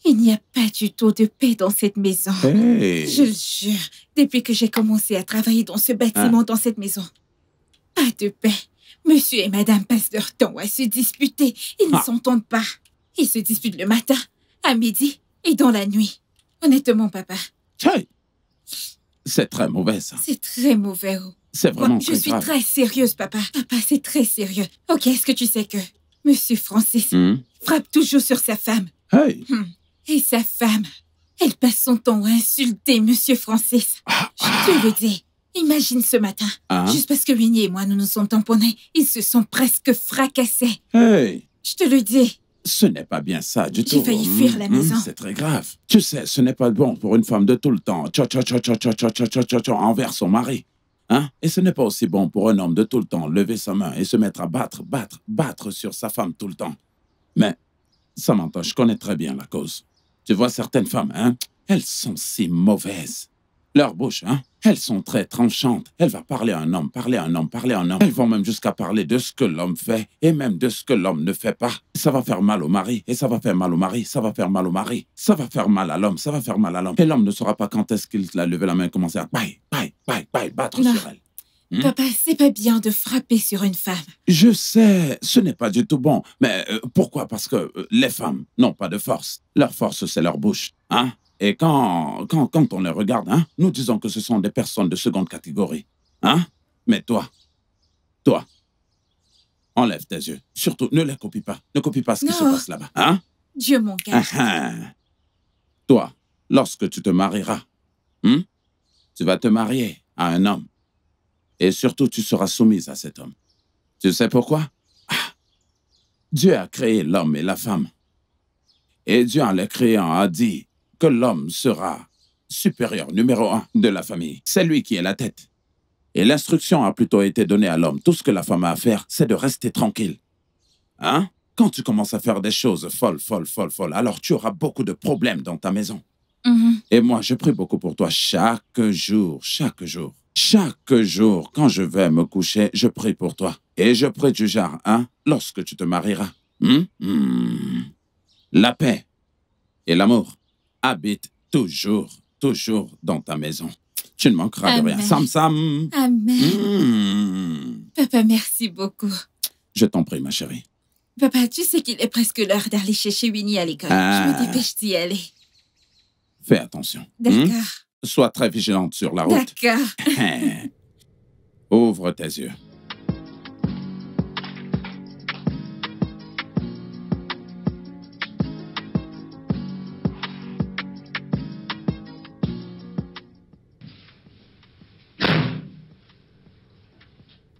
Speaker 5: Il n'y a pas du tout de paix dans cette maison.
Speaker 4: Hey.
Speaker 5: Je le jure, depuis que j'ai commencé à travailler dans ce bâtiment, dans cette maison. Pas de paix. Monsieur et madame passent leur temps à se disputer. Ils ne s'entendent pas. Ils se disputent le matin, à midi et dans la nuit. Honnêtement, papa.
Speaker 4: Hey. C'est très mauvais, ça.
Speaker 5: C'est très mauvais.
Speaker 4: C'est vraiment très grave.
Speaker 5: Je suis très sérieuse, papa. Papa, c'est très sérieux. Ok, est-ce que tu sais que Monsieur Francis frappe toujours sur sa femme?
Speaker 4: Hey.
Speaker 5: Et sa femme, elle passe son temps à insulter Monsieur Francis. Je te le dis. Imagine ce matin, juste parce que Winnie et moi nous nous sommes tamponnés, ils se sont presque fracassés.
Speaker 4: Hey!
Speaker 5: Je te le dis.
Speaker 4: Ce n'est pas bien ça du tout.
Speaker 5: J'ai failli fuir la maison.
Speaker 4: C'est très grave. Tu sais, ce n'est pas bon pour une femme de tout le temps envers son mari. Hein? Et ce n'est pas aussi bon pour un homme de tout le temps lever sa main et se mettre à battre sur sa femme tout le temps. Mais, Samantha, je connais très bien la cause. Tu vois, certaines femmes, hein, elles sont si mauvaises. Leur bouche, hein, elles sont très tranchantes. Elle va parler à un homme, parler à un homme, parler à un homme. Elles vont même jusqu'à parler de ce que l'homme fait et même de ce que l'homme ne fait pas. Ça va faire mal au mari, et ça va faire mal au mari, ça va faire mal au mari, ça va faire mal à l'homme, ça va faire mal à l'homme. Et l'homme ne saura pas quand est-ce qu'il a levé la main et commencé à battre sur elle.
Speaker 5: Papa, c'est pas bien de frapper sur une femme.
Speaker 4: Je sais, ce n'est pas du tout bon. Mais pourquoi? Parce que les femmes n'ont pas de force. Leur force, c'est leur bouche. Hein? Et quand on les regarde, hein, nous disons que ce sont des personnes de seconde catégorie. Hein? Mais toi, enlève tes yeux. Surtout, ne les copie pas. Ne copie pas ce qui se passe là-bas. Hein?
Speaker 5: Dieu mon gars.
Speaker 4: Toi, lorsque tu te marieras, tu vas te marier à un homme. Et surtout, tu seras soumise à cet homme. Tu sais pourquoi? Dieu a créé l'homme et la femme. Et Dieu, en les créant, a dit que l'homme sera supérieur, numéro 1 de la famille. C'est lui qui est la tête. Et l'instruction a plutôt été donnée à l'homme. Tout ce que la femme a à faire, c'est de rester tranquille. Hein? Quand tu commences à faire des choses folles, alors tu auras beaucoup de problèmes dans ta maison. Et moi, je prie beaucoup pour toi chaque jour. Chaque jour, quand je vais me coucher, je prie pour toi. Et je prie du genre, hein, lorsque tu te marieras. La paix et l'amour habitent toujours dans ta maison. Tu ne manqueras de rien. Sam.
Speaker 5: Amen. Papa, merci beaucoup.
Speaker 4: Je t'en prie, ma chérie.
Speaker 5: Papa, tu sais qu'il est presque l'heure d'aller chercher Winnie à l'école. Je me dépêche d'y aller.
Speaker 4: Fais attention.
Speaker 5: D'accord.
Speaker 4: Sois très vigilante sur la route.
Speaker 5: D'accord.
Speaker 4: Ouvre tes yeux.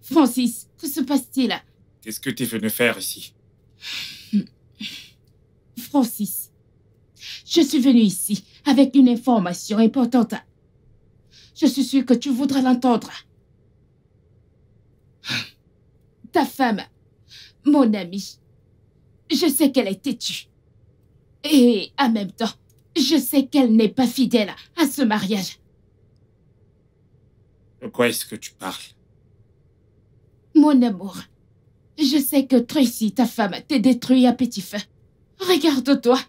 Speaker 1: Francis, que se passe-t-il?
Speaker 2: Qu'est-ce que tu es venu faire ici?
Speaker 1: Francis, je suis venu ici avec une information importante. Je suis sûre que tu voudras l'entendre. Ta femme, mon amie, je sais qu'elle est têtue. Et en même temps, je sais qu'elle n'est pas fidèle à ce mariage.
Speaker 2: De quoi est-ce que tu parles?
Speaker 1: Mon amour, je sais que Tracy, ta femme, t'est détruit à petit feu. Regarde-toi.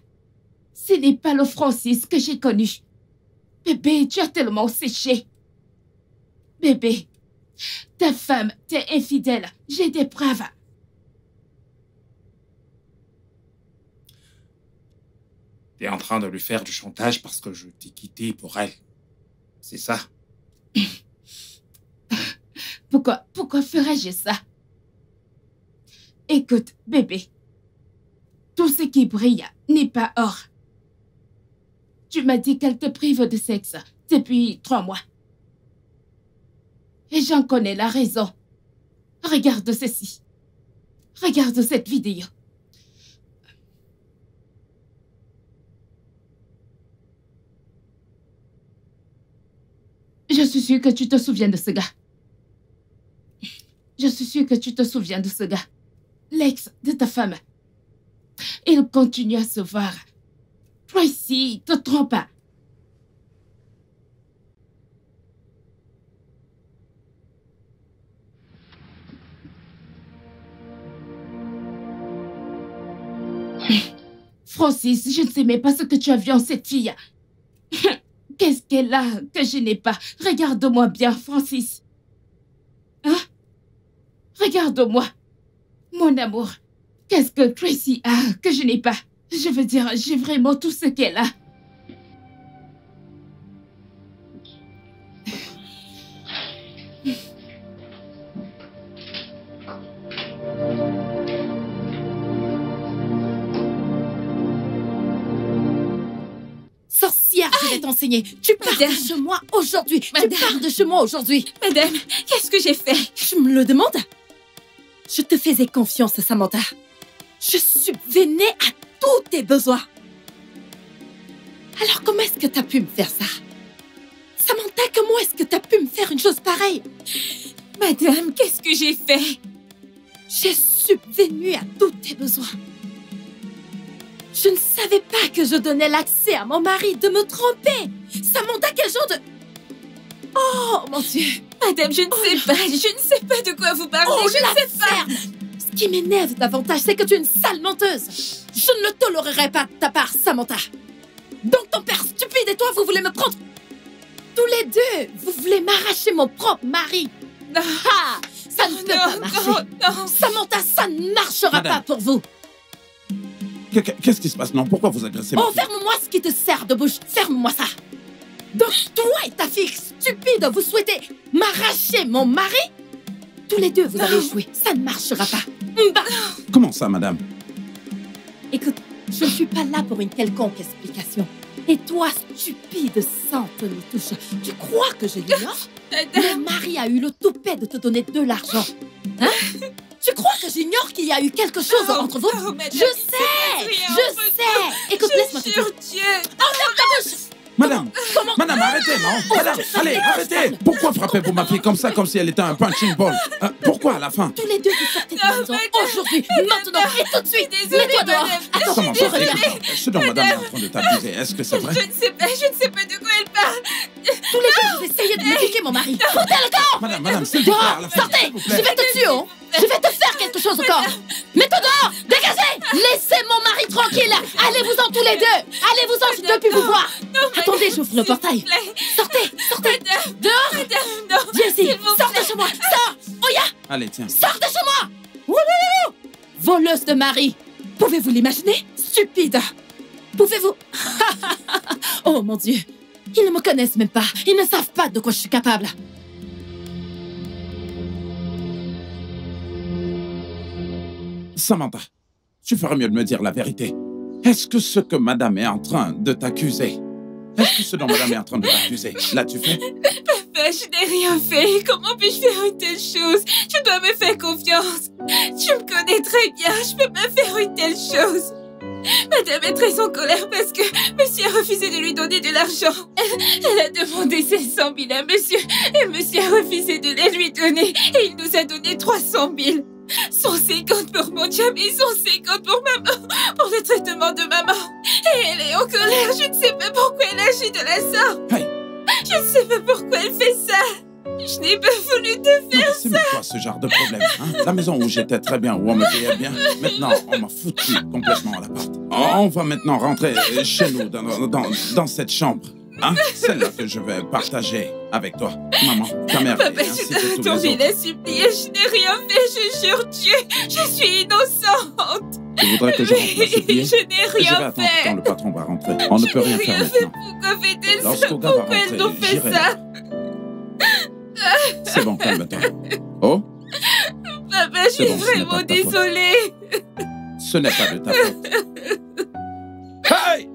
Speaker 1: Ce n'est pas le Francis que j'ai connu. Bébé, tu as tellement séché. Bébé, ta femme t'est infidèle. J'ai des preuves.
Speaker 2: T'es en train de lui faire du chantage parce que je t'ai quitté pour elle. C'est ça?
Speaker 1: Pourquoi ferais-je ça? Écoute, bébé. Tout ce qui brille n'est pas or. Tu m'as dit qu'elle te prive de sexe depuis 3 mois. Et j'en connais la raison. Regarde ceci. Regarde cette vidéo. Je suis sûre que tu te souviens de ce gars. Je suis sûre que tu te souviens de ce gars. L'ex de ta femme. Il continue à se voir. Tracy, te trompe pas. Francis, je ne sais même pas ce que tu as vu en cette fille. Qu'est-ce qu'elle a que je n'ai pas? Regarde-moi bien, Francis. Hein? Regarde-moi. Mon amour. Qu'est-ce que Tracy a que je n'ai pas? Je veux dire, j'ai vraiment tout ce qu'elle a. je vais t'enseigner. Tu pars de chez moi aujourd'hui. Tu pars de chez moi aujourd'hui.
Speaker 5: Madame, qu'est-ce que j'ai fait?
Speaker 1: Je me le demande. Je te faisais confiance, Samantha. Je subvenais à tous tes besoins. Alors comment est-ce que t'as pu me faire ça? Samantha, comment est-ce que t'as pu me faire une chose pareille?
Speaker 5: Madame, qu'est-ce que j'ai fait?
Speaker 1: J'ai subvenu à tous tes besoins. Je ne savais pas que je donnais l'accès à mon mari de me tromper. Samantha, quel genre de... Oh, mon Dieu.
Speaker 5: Madame, je ne sais pas de quoi vous parlez.
Speaker 1: Oh,
Speaker 5: je ne sais pas.
Speaker 1: Ce qui m'énerve davantage, c'est que tu es une sale menteuse. Je ne le tolérerai pas de ta part, Samantha. Donc ton père stupide et toi, vous voulez me prendre... Tous les deux, vous voulez m'arracher mon propre mari.
Speaker 5: Non.
Speaker 1: Ah, ça ne peut pas marcher.
Speaker 5: Non.
Speaker 1: Samantha, ça ne marchera
Speaker 4: Madame.
Speaker 1: pas pour vous.
Speaker 4: Qu'est-ce qui se passe? Non, pourquoi vous agressez ma
Speaker 1: Oh,
Speaker 4: fille?
Speaker 1: ferme-moi ce qui te sert de bouche. Ferme-moi ça. Donc, toi et ta fille stupide, vous souhaitez m'arracher mon mari? Tous les deux, vous allez jouer. Ça ne marchera pas. Bah.
Speaker 4: Comment ça, madame?
Speaker 1: Écoute, je ne suis pas là pour une quelconque explication. Et toi, stupide, sans Tony Touche, tu crois que je l'ignore? Mon mari a eu le toupet de te donner de l'argent. Hein? Tu crois que j'ignore qu'il y a eu quelque chose entre vous?
Speaker 5: Madame,
Speaker 1: Je sais. Écoute, laisse-moi te dire.
Speaker 5: Dieu.
Speaker 1: Ferme ta bouche.
Speaker 4: Madame!
Speaker 1: Comment?
Speaker 4: Madame, arrêtez, non? Madame, allez, arrêtez! Pourquoi frappez-vous ma fille comme ça, comme si elle était un punching ball? Pourquoi à la fin?
Speaker 1: Tous les deux, vous sortez de la maison aujourd'hui, maintenant et tout de suite.
Speaker 5: Désolée,
Speaker 1: Mets-toi dehors.
Speaker 5: madame.
Speaker 1: Attends,
Speaker 4: Comment
Speaker 1: je
Speaker 4: ça?
Speaker 1: reviens.
Speaker 4: Ce dont madame est en train de t'accuser, est-ce que c'est vrai?
Speaker 5: Je ne sais pas de quoi elle parle.
Speaker 1: Tous les deux, vous essayez de me piquer mon mari. Foutez le camp.
Speaker 4: Madame, s'il vous plaît, à
Speaker 1: Dehors,
Speaker 4: la fin,
Speaker 1: sortez.
Speaker 4: s'il vous
Speaker 1: Je
Speaker 4: plaît.
Speaker 1: vais te tuer, hein. Je vais te faire quelque chose encore. Mets-toi dehors. Dégagez. Laissez mon mari tranquille. Allez-vous-en tous les deux. Allez-vous-en, je ne veux plus vous voir. Attendez, j'ouvre le portail. Sortez. Dehors.
Speaker 5: Madame, non.
Speaker 1: Viens ici.
Speaker 5: S'il vous
Speaker 1: Sors de
Speaker 5: plaît.
Speaker 1: chez moi. Sors. Oya.
Speaker 4: Allez, tiens.
Speaker 1: Sors de chez moi. Wouhou. Voleuse de mari. Pouvez-vous l'imaginer? Stupide. Pouvez-vous... Oh mon Dieu. Ils ne me connaissent même pas. Ils ne savent pas de quoi je suis capable.
Speaker 4: Samantha, tu ferais mieux de me dire la vérité. Est-ce que ce que madame est en train de t'accuser, est-ce que ce dont madame est en train de t'accuser, l'as-tu fait?
Speaker 5: Papa, je n'ai rien fait. Comment puis-je faire une telle chose? Tu dois me faire confiance. Tu me connais très bien. Je peux pas faire une telle chose. Madame est très en colère parce que monsieur a refusé de lui donner de l'argent. Elle a demandé 700 000 à monsieur et monsieur a refusé de les lui donner et il nous a donné 300 000. 150 pour mon job et 150 pour maman, pour le traitement de maman. Et elle est en colère. Je ne sais pas pourquoi elle agit de la sorte.
Speaker 4: Hey.
Speaker 5: Je ne sais pas pourquoi elle fait ça. Je n'ai pas voulu te faire
Speaker 4: C'est même pas ce genre de problème. Hein? La maison où j'étais très bien, où on me payait bien, maintenant on m'a foutu complètement à l'appart. On va maintenant rentrer chez nous, dans cette chambre. Hein? Celle-là que je vais partager avec toi. Maman, ta mère
Speaker 5: Papa,
Speaker 4: ainsi
Speaker 5: je
Speaker 4: que tous
Speaker 5: t'ai
Speaker 4: les
Speaker 5: entendu la
Speaker 4: autres.
Speaker 5: supplier. Je n'ai rien fait. Je jure Dieu. Je suis innocente.
Speaker 4: Tu voudrais que je rentre la supplier?
Speaker 5: Je n'ai
Speaker 4: Je vais
Speaker 5: rien
Speaker 4: attendre
Speaker 5: fait.
Speaker 4: quand le patron va rentrer. On ne peut rien faire maintenant.
Speaker 5: Pourquoi fait-elle ça?
Speaker 4: Lorsqu'Oga va
Speaker 5: Pourquoi elle nous
Speaker 4: rentrer,
Speaker 5: fait
Speaker 4: j'irai.
Speaker 5: ça?
Speaker 4: C'est bon, calme-toi. Oh,
Speaker 5: Papa, je
Speaker 4: C'est
Speaker 5: suis
Speaker 4: bon, ce n'est
Speaker 5: vraiment
Speaker 4: pas de ta faute.
Speaker 5: désolée.
Speaker 4: ce n'est pas de ta faute. Hey!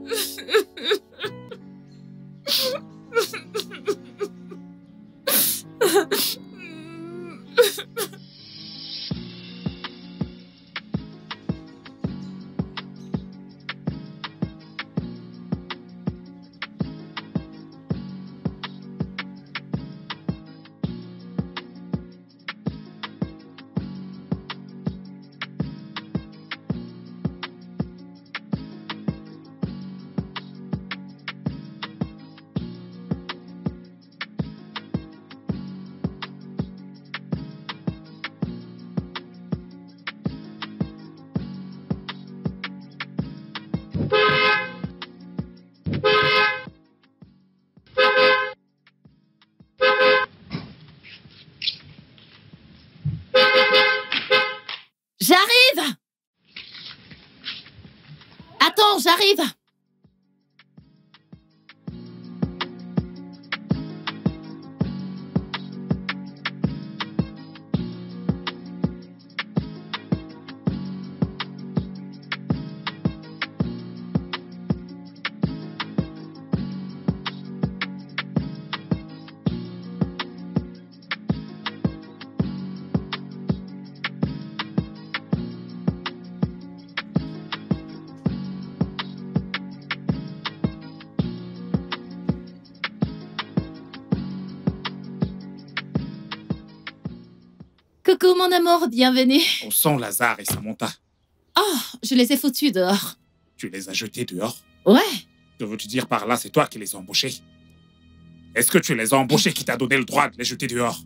Speaker 1: J'arrive! Attends, j'arrive! Coucou mon amour, bienvenue.
Speaker 2: Où sont Lazare et Samantha?
Speaker 1: Oh, je les ai foutus dehors.
Speaker 2: Tu les as jetés dehors?
Speaker 1: Ouais.
Speaker 2: Que veux-tu dire par là? C'est toi qui les as embauchés? Est-ce que tu les as embauchés qui t'a donné le droit de les jeter dehors?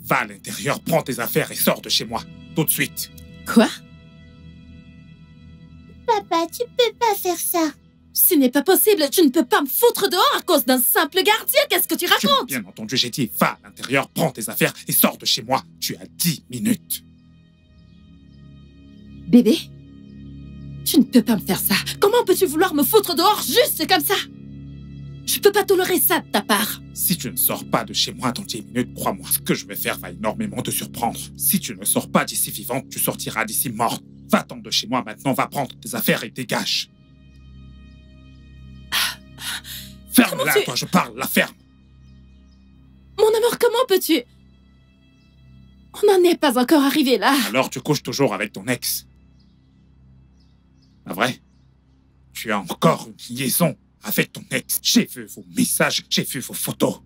Speaker 2: Va à l'intérieur, prends tes affaires et sors de chez moi. Tout de suite.
Speaker 1: Quoi?
Speaker 3: Papa, tu peux pas faire ça.
Speaker 1: Ce n'est pas possible, tu ne peux pas me foutre dehors à cause d'un simple gardien, qu'est-ce que tu
Speaker 2: Tu m'as
Speaker 1: racontes?
Speaker 2: bien entendu, j'ai dit va à l'intérieur, prends tes affaires et sors de chez moi. Tu as 10 minutes.
Speaker 1: Bébé? Tu ne peux pas me faire ça. Comment peux-tu vouloir me foutre dehors juste comme ça? Je peux pas tolérer ça de ta part.
Speaker 2: Si tu ne sors pas de chez moi dans 10 minutes, crois-moi, ce que je vais faire va énormément te surprendre. Si tu ne sors pas d'ici vivante, tu sortiras d'ici morte. Va-t'en de chez moi maintenant, va prendre tes affaires et dégage. Ferme-la,
Speaker 1: tu...
Speaker 2: toi, je parle, la ferme.
Speaker 1: Mon amour, comment peux-tu... On n'en est pas encore arrivé là.
Speaker 2: Alors tu couches toujours avec ton ex. Pas vrai? Tu as encore une liaison avec ton ex. J'ai vu vos messages, j'ai vu vos photos.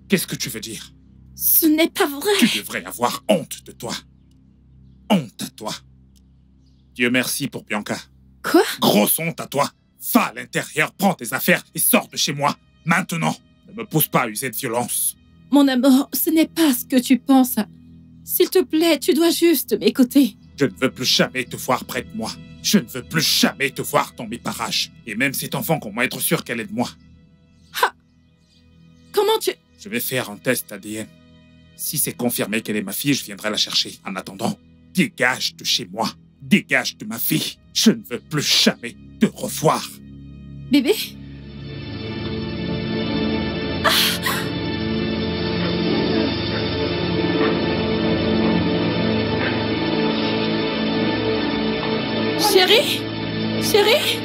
Speaker 2: Qu'est-ce que tu veux dire?
Speaker 1: Ce n'est pas vrai.
Speaker 2: Tu devrais avoir honte de toi. Honte à toi. Dieu merci pour Bianca.
Speaker 1: Quoi?
Speaker 2: Grosse honte à toi. Va à l'intérieur, prends tes affaires et sors de chez moi. Maintenant. Ne me pousse pas à user de violence.
Speaker 1: Mon amour, ce n'est pas ce que tu penses. S'il te plaît, tu dois juste m'écouter.
Speaker 2: Je ne veux plus jamais te voir près de moi. Je ne veux plus jamais te voir dans mes parages. Et même cet enfant, comment être sûr qu'elle est de moi?
Speaker 1: Ha! Comment tu...
Speaker 2: Je vais faire un test ADN. Si c'est confirmé qu'elle est ma fille, je viendrai la chercher. En attendant, dégage de chez moi. Dégage de ma fille. Je ne veux plus jamais te revoir.
Speaker 1: Bébé? Chérie? Chérie?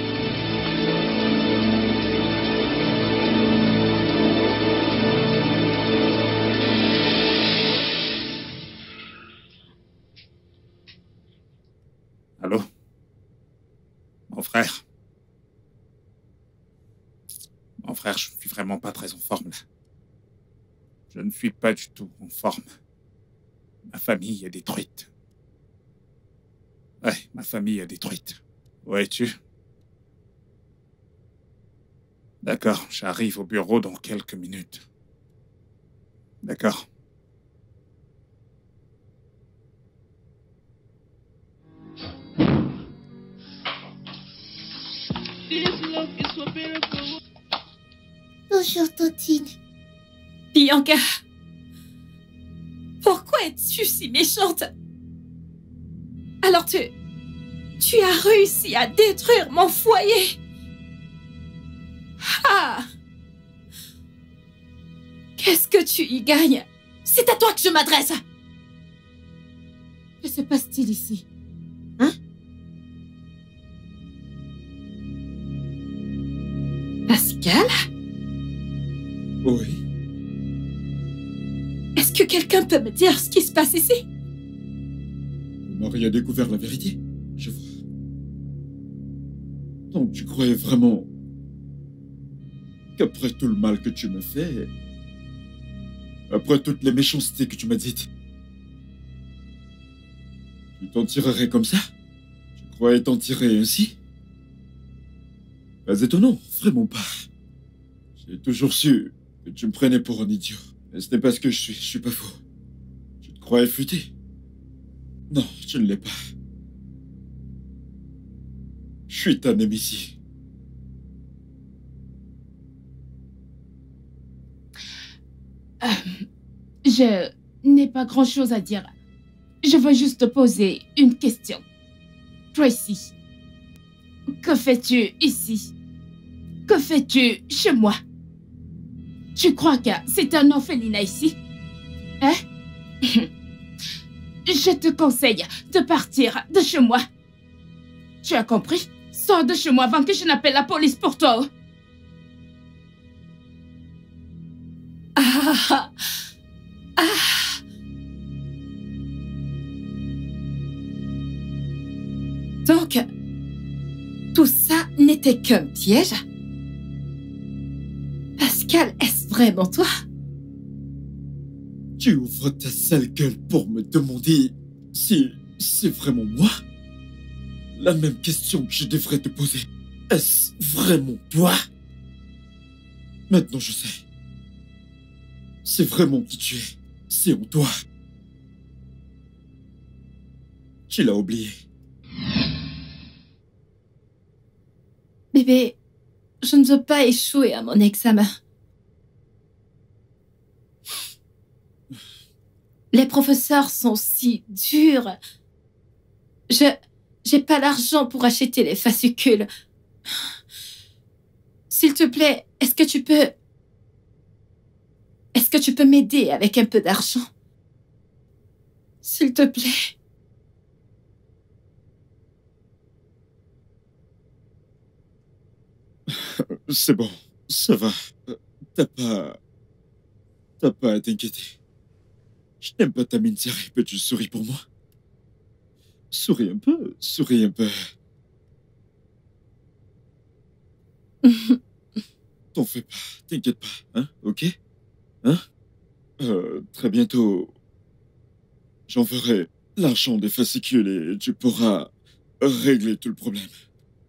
Speaker 2: Allô? Mon frère? Mon frère, je ne suis vraiment pas très en forme, là. Je ne suis pas du tout en forme. Ma famille est détruite. Ouais, ma famille est détruite. Où es-tu? D'accord, j'arrive au bureau dans quelques minutes. D'accord.
Speaker 7: This love is so beautiful.
Speaker 3: Bonjour, Tontine.
Speaker 1: Bianca? Pourquoi es-tu si méchante? Alors tu as réussi à détruire mon foyer. Ah! Qu'est-ce que tu y gagnes? C'est à toi que je m'adresse. Que se passe-t-il ici? Hein? Pascal?
Speaker 6: Oui.
Speaker 1: Est-ce que quelqu'un peut me dire ce qui se passe ici?
Speaker 6: Marie a découvert la vérité. Je vois. Donc tu croyais vraiment qu'après tout le mal que tu me fais, après toutes les méchancetés que tu m'as dites, tu t'en tirerais comme ça? Tu croyais t'en tirer ainsi? Pas étonnant, vraiment pas. J'ai toujours su que tu me prenais pour un idiot. Et ce n'est pas ce que je suis pas fou. Tu te croyais futé? Non, je ne l'ai pas. Je suis ta némésie.
Speaker 8: Je n'ai pas grand-chose à dire. Je veux juste te poser une question. Tracy, que fais-tu ici? Que fais-tu chez moi? Tu crois que c'est un orphelinat ici? Hein? Je te conseille de partir de chez moi. Tu as compris? Sors de chez moi avant que je n'appelle la police pour toi.
Speaker 1: Ah! Ah! Donc, tout ça n'était qu'un piège? Pascal, est-ce vraiment toi?
Speaker 6: Tu ouvres ta sale gueule pour me demander si c'est vraiment moi? La même question que je devrais te poser. Est-ce vraiment toi? Maintenant je sais. C'est vraiment qui tu es. C'est en toi. Tu l'as oublié.
Speaker 1: Bébé, je ne veux pas échouer à mon examen. Les professeurs sont si durs. J'ai pas l'argent pour acheter les fascicules. S'il te plaît, est-ce que tu peux m'aider avec un peu d'argent? S'il te plaît.
Speaker 6: C'est bon, ça va. T'as pas à t'inquiéter. Je n'aime pas ta mine sérieuse, peux-tu souris pour moi? Souris un peu, souris un peu. T'en fais pas, t'inquiète pas, hein, ok? Hein? Très bientôt, j'enverrai l'argent des fascicules et tu pourras régler tout le problème.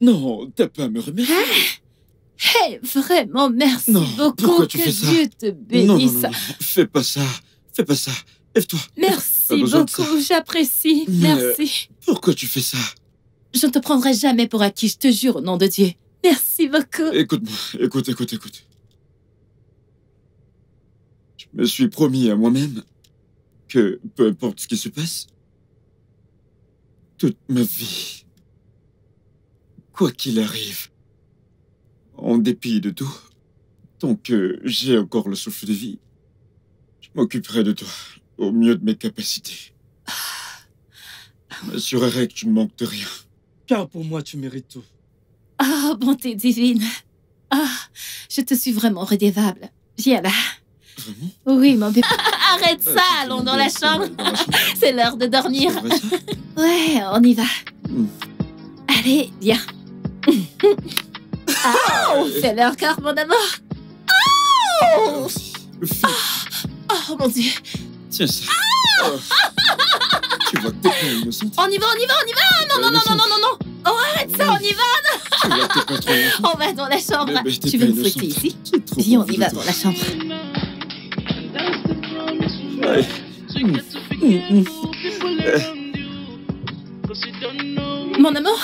Speaker 6: Non, t'as pas à me remercier.
Speaker 1: Hey, vraiment, merci
Speaker 6: Non,
Speaker 1: beaucoup.
Speaker 6: pourquoi tu
Speaker 1: que
Speaker 6: fais ça?
Speaker 1: Dieu te bénisse.
Speaker 6: Non, fais pas ça, fais pas ça. Lève-toi.
Speaker 1: Merci
Speaker 6: Pas besoin de ça.
Speaker 1: beaucoup, j'apprécie.
Speaker 6: Mais-
Speaker 1: Merci.
Speaker 6: Pourquoi tu fais ça?
Speaker 1: Je ne te prendrai jamais pour acquis, je te jure, au nom de Dieu. Merci beaucoup.
Speaker 6: Écoute-moi, écoute. Je me suis promis à moi-même que peu importe ce qui se passe, toute ma vie, quoi qu'il arrive, en dépit de tout, tant que j'ai encore le souffle de vie, je m'occuperai de toi au mieux de mes capacités. Je m'assurerai que tu ne manques de rien.
Speaker 9: Car pour moi, tu mérites tout.
Speaker 1: Ah, bonté divine. Ah, je te suis vraiment redevable. Viens là.
Speaker 6: Vraiment?
Speaker 1: Oui, mon bébé. Arrête ça,
Speaker 6: Tu
Speaker 1: allons
Speaker 6: me
Speaker 1: dans la
Speaker 6: laisses pas
Speaker 1: chambre.
Speaker 6: mal dans la chambre.
Speaker 1: C'est l'heure de dormir.
Speaker 6: C'est vrai, ça?
Speaker 1: Ouais, on y va.
Speaker 6: Mm.
Speaker 1: Allez, viens. Ah, fais-le encore, mon amour. Oh,
Speaker 6: Fais-
Speaker 1: oh mon Dieu.
Speaker 6: Tiens ça. Oh. Tu vois que t'es pas innocente.
Speaker 1: On y va. Non. Oh, arrête ça, on y va.
Speaker 6: Tu vois que t'es pas trop innocente.
Speaker 1: On va dans la chambre.
Speaker 6: Bébé, t'es
Speaker 1: Tu
Speaker 6: pas
Speaker 1: veux me
Speaker 6: innocente.
Speaker 1: fouetter ici?
Speaker 6: J'ai trop
Speaker 1: Viens, on
Speaker 6: envie
Speaker 1: y
Speaker 6: de
Speaker 1: va
Speaker 6: toi.
Speaker 1: dans la chambre. Mon amour,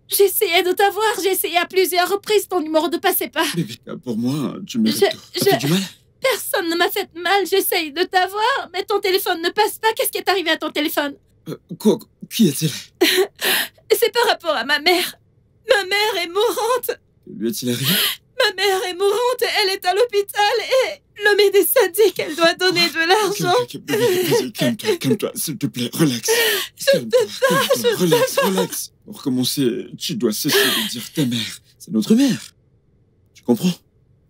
Speaker 1: j'ai essayé de t'avoir. J'ai essayé à plusieurs reprises. Ton numéro ne passait pas.
Speaker 6: Bébé, pour moi, tu mérites
Speaker 1: Je-
Speaker 6: tout. T'as fait du mal?
Speaker 1: Personne ne m'a fait mal. J'essaye de t'avoir, mais ton téléphone ne passe pas. Qu'est-ce qui est arrivé à ton téléphone?
Speaker 6: Quoi? Qui est-il?
Speaker 1: C'est par rapport à ma mère. Ma mère est mourante.
Speaker 6: Lui est-il arrivé?
Speaker 1: Ma mère est mourante. Elle est à l'hôpital et le médecin dit qu'elle doit donner de l'argent.
Speaker 6: Ok, bébé, vas-y, calme-toi, s'il te plaît, relax. Calme-toi, relax. Pour commencer, tu dois cesser de dire ta mère. C'est notre mère. Tu comprends?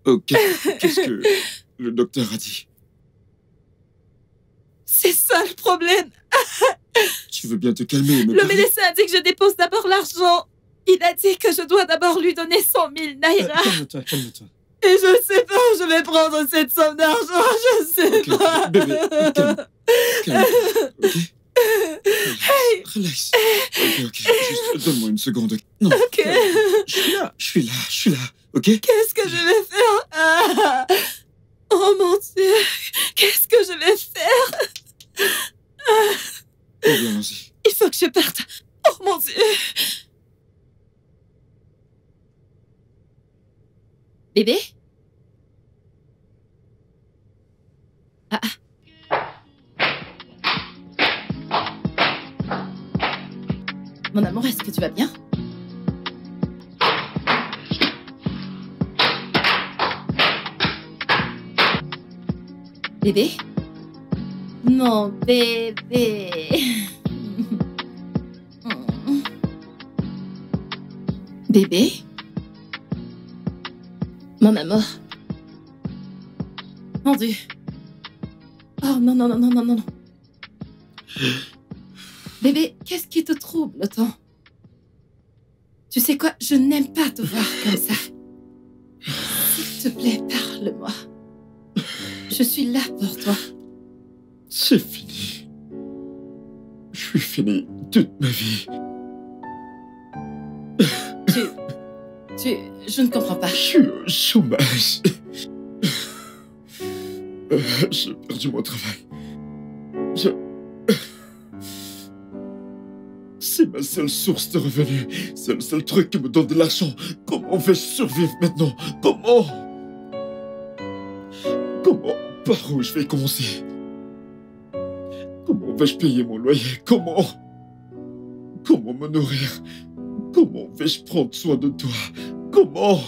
Speaker 6: Ok, qu'est-ce que le docteur a dit?
Speaker 1: C'est ça le problème.
Speaker 6: Tu veux bien te calmer et me
Speaker 1: Le
Speaker 6: parler?
Speaker 1: médecin a dit que je dépose d'abord l'argent. Il a dit que je dois d'abord lui donner 100 000 naira.
Speaker 9: Calme-toi.
Speaker 1: Et je ne sais pas où je vais prendre cette somme d'argent. Je sais
Speaker 6: Ok,
Speaker 1: pas.
Speaker 6: bébé, calme-toi, ok? Relax. Ok, juste donne-moi une seconde. Non,
Speaker 1: Ok.
Speaker 6: je suis là, ok?
Speaker 1: Qu'est-ce que je vais faire? Ah. Oh mon Dieu. Qu'est-ce que je vais faire?
Speaker 6: Allez, allons-y.
Speaker 1: Il faut que je parte. Oh mon Dieu. Bébé? Ah. Mon amour, est-ce que tu vas bien? Bébé? Mon bébé. Bébé? Mon amour. Mon Dieu. Oh non. Bébé, qu'est-ce qui te trouble autant? Tu sais quoi? Je n'aime pas te voir comme ça. S'il te plaît, parle-moi. Je suis là pour toi.
Speaker 6: C'est fini. Je suis fini toute ma vie.
Speaker 1: Je ne comprends pas.
Speaker 6: Je suis au chômage. J'ai perdu mon travail. C'est ma seule source de revenus. C'est le seul truc qui me donne de l'argent. Comment vais-je survivre maintenant? Comment? Par où je vais commencer? Comment vais-je payer mon loyer? Comment me nourrir? Comment vais-je prendre soin de toi? Comment?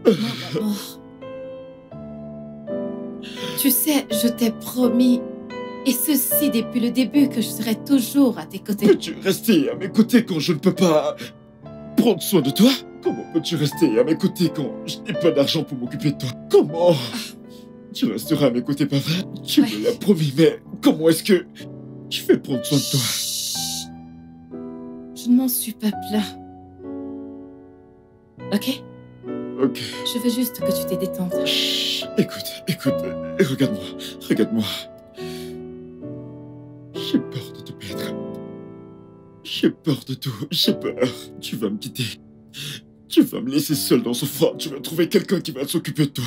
Speaker 1: Mon amour. Tu sais, je t'ai promis, et ceci depuis le début, que je serai toujours à tes côtés.
Speaker 6: Peux-tu rester à mes côtés quand je ne peux pas prendre soin de toi? Comment peux-tu rester à mes côtés quand je n'ai pas d'argent pour m'occuper de toi? Comment? Tu resteras à mes côtés, pas vrai? Tu me l'as promis, mais comment est-ce que je vais prendre soin de toi?
Speaker 1: Chut. Je ne m'en suis pas plaint. Ok?
Speaker 6: Ok.
Speaker 1: Je veux juste que tu t'es détende.
Speaker 6: Chut. Écoute, regarde-moi. J'ai peur de te perdre. J'ai peur de tout, j'ai peur. Tu vas me quitter. Tu vas me laisser seul dans ce froid. Tu vas trouver quelqu'un qui va s'occuper de toi.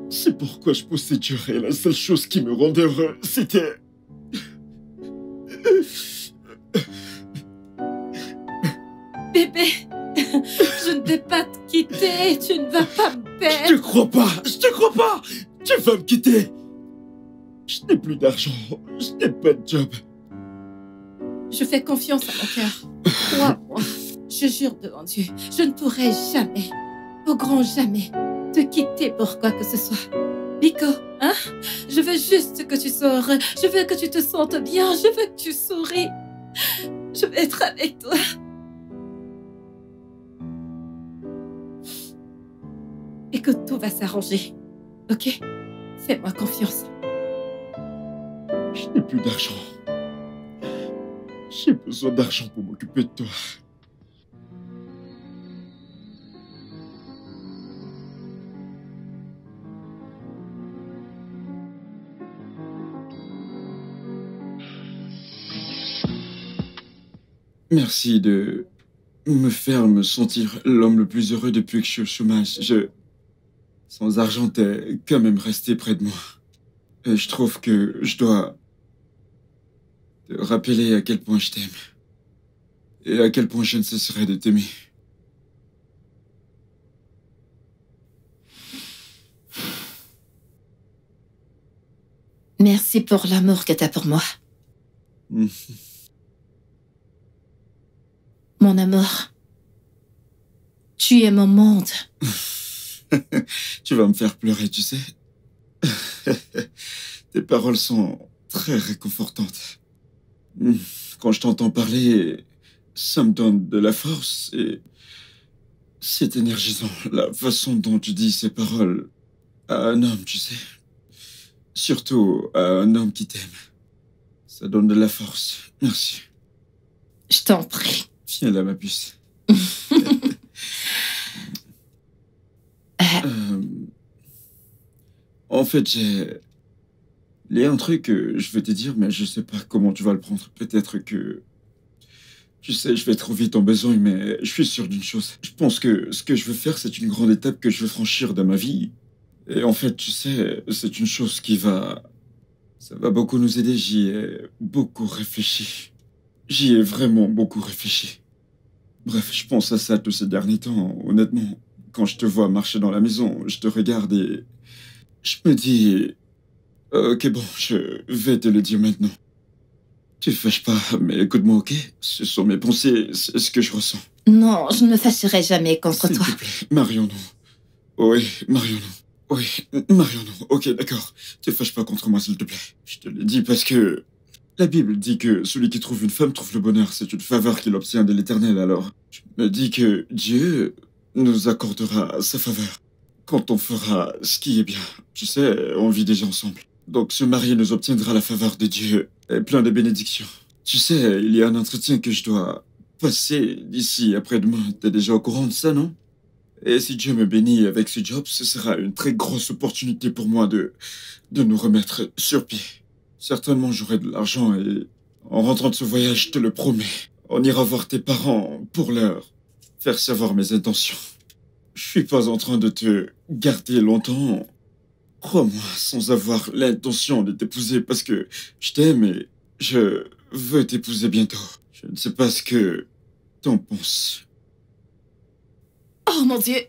Speaker 6: C'est pourquoi je poussais dur et la seule chose qui me rendait heureux, c'était...
Speaker 1: Bébé, je ne vais pas te quitter. Tu ne vas pas me perdre.
Speaker 6: Je te crois pas. Tu vas me quitter. Je n'ai plus d'argent. Je n'ai pas de job.
Speaker 1: Je fais confiance à mon cœur. Crois-moi. Je jure devant Dieu, je ne pourrai jamais, au grand jamais, te quitter pour quoi que ce soit. Nico, hein? Je veux juste que tu sors. Je veux que tu te sentes bien. Je veux que tu souris. Je vais être avec toi. Et que tout va s'arranger. Ok? Fais-moi confiance.
Speaker 6: Je n'ai plus d'argent. J'ai besoin d'argent pour m'occuper de toi. Merci de me faire me sentir l'homme le plus heureux depuis que je suis au chômage. Sans argent, t'es quand même resté près de moi. Et je trouve que je dois te rappeler à quel point je t'aime. Et à quel point je ne cesserai de t'aimer.
Speaker 1: Merci pour l'amour que t'as pour moi. Mon amour, tu es mon monde.
Speaker 6: Tu vas me faire pleurer, tu sais. Tes paroles sont très réconfortantes. Quand je t'entends parler, ça me donne de la force et c'est énergisant. La façon dont tu dis ces paroles à un homme, tu sais. Surtout à un homme qui t'aime. Ça donne de la force. Merci.
Speaker 1: Je t'en prie.
Speaker 6: Viens là, ma puce. En fait, il y a un truc que je vais te dire, mais je sais pas comment tu vas le prendre. Peut-être que... Tu sais, je vais trop vite en besogne, mais je suis sûr d'une chose. Je pense que ce que je veux faire, c'est une grande étape que je veux franchir dans ma vie. Et en fait, tu sais, c'est une chose qui va... Ça va beaucoup nous aider. J'y ai beaucoup réfléchi. J'y ai vraiment beaucoup réfléchi. Bref, je pense à ça tous ces derniers temps, honnêtement. Quand je te vois marcher dans la maison, je te regarde et... Je me dis... Ok, bon, je vais te le dire maintenant. Tu te fâches pas, mais écoute-moi, ok? Ce sont mes pensées, c'est ce que je ressens.
Speaker 1: Non, je ne me fâcherai jamais contre toi.
Speaker 6: S'il te plaît, marions-nous. Oui, marions-nous. Oui, marions-nous. Ok, d'accord. Te fâche pas contre moi, s'il te plaît. Je te le dis parce que... La Bible dit que celui qui trouve une femme trouve le bonheur. C'est une faveur qu'il obtient de l'Éternel, alors. Je me dis que Dieu nous accordera sa faveur quand on fera ce qui est bien. Tu sais, on vit déjà ensemble. Donc se marier nous obtiendra la faveur de Dieu et plein de bénédictions. Tu sais, il y a un entretien que je dois passer d'ici après-demain. T'es déjà au courant de ça, non? Et si Dieu me bénit avec ce job, ce sera une très grosse opportunité pour moi de nous remettre sur pied. Certainement, j'aurai de l'argent et en rentrant de ce voyage, je te le promets, on ira voir tes parents pour leur faire savoir mes intentions. Je suis pas en train de te garder longtemps. Crois-moi, sans avoir l'intention de t'épouser parce que je t'aime et je veux t'épouser bientôt. Je ne sais pas ce que t'en penses.
Speaker 1: Oh mon Dieu!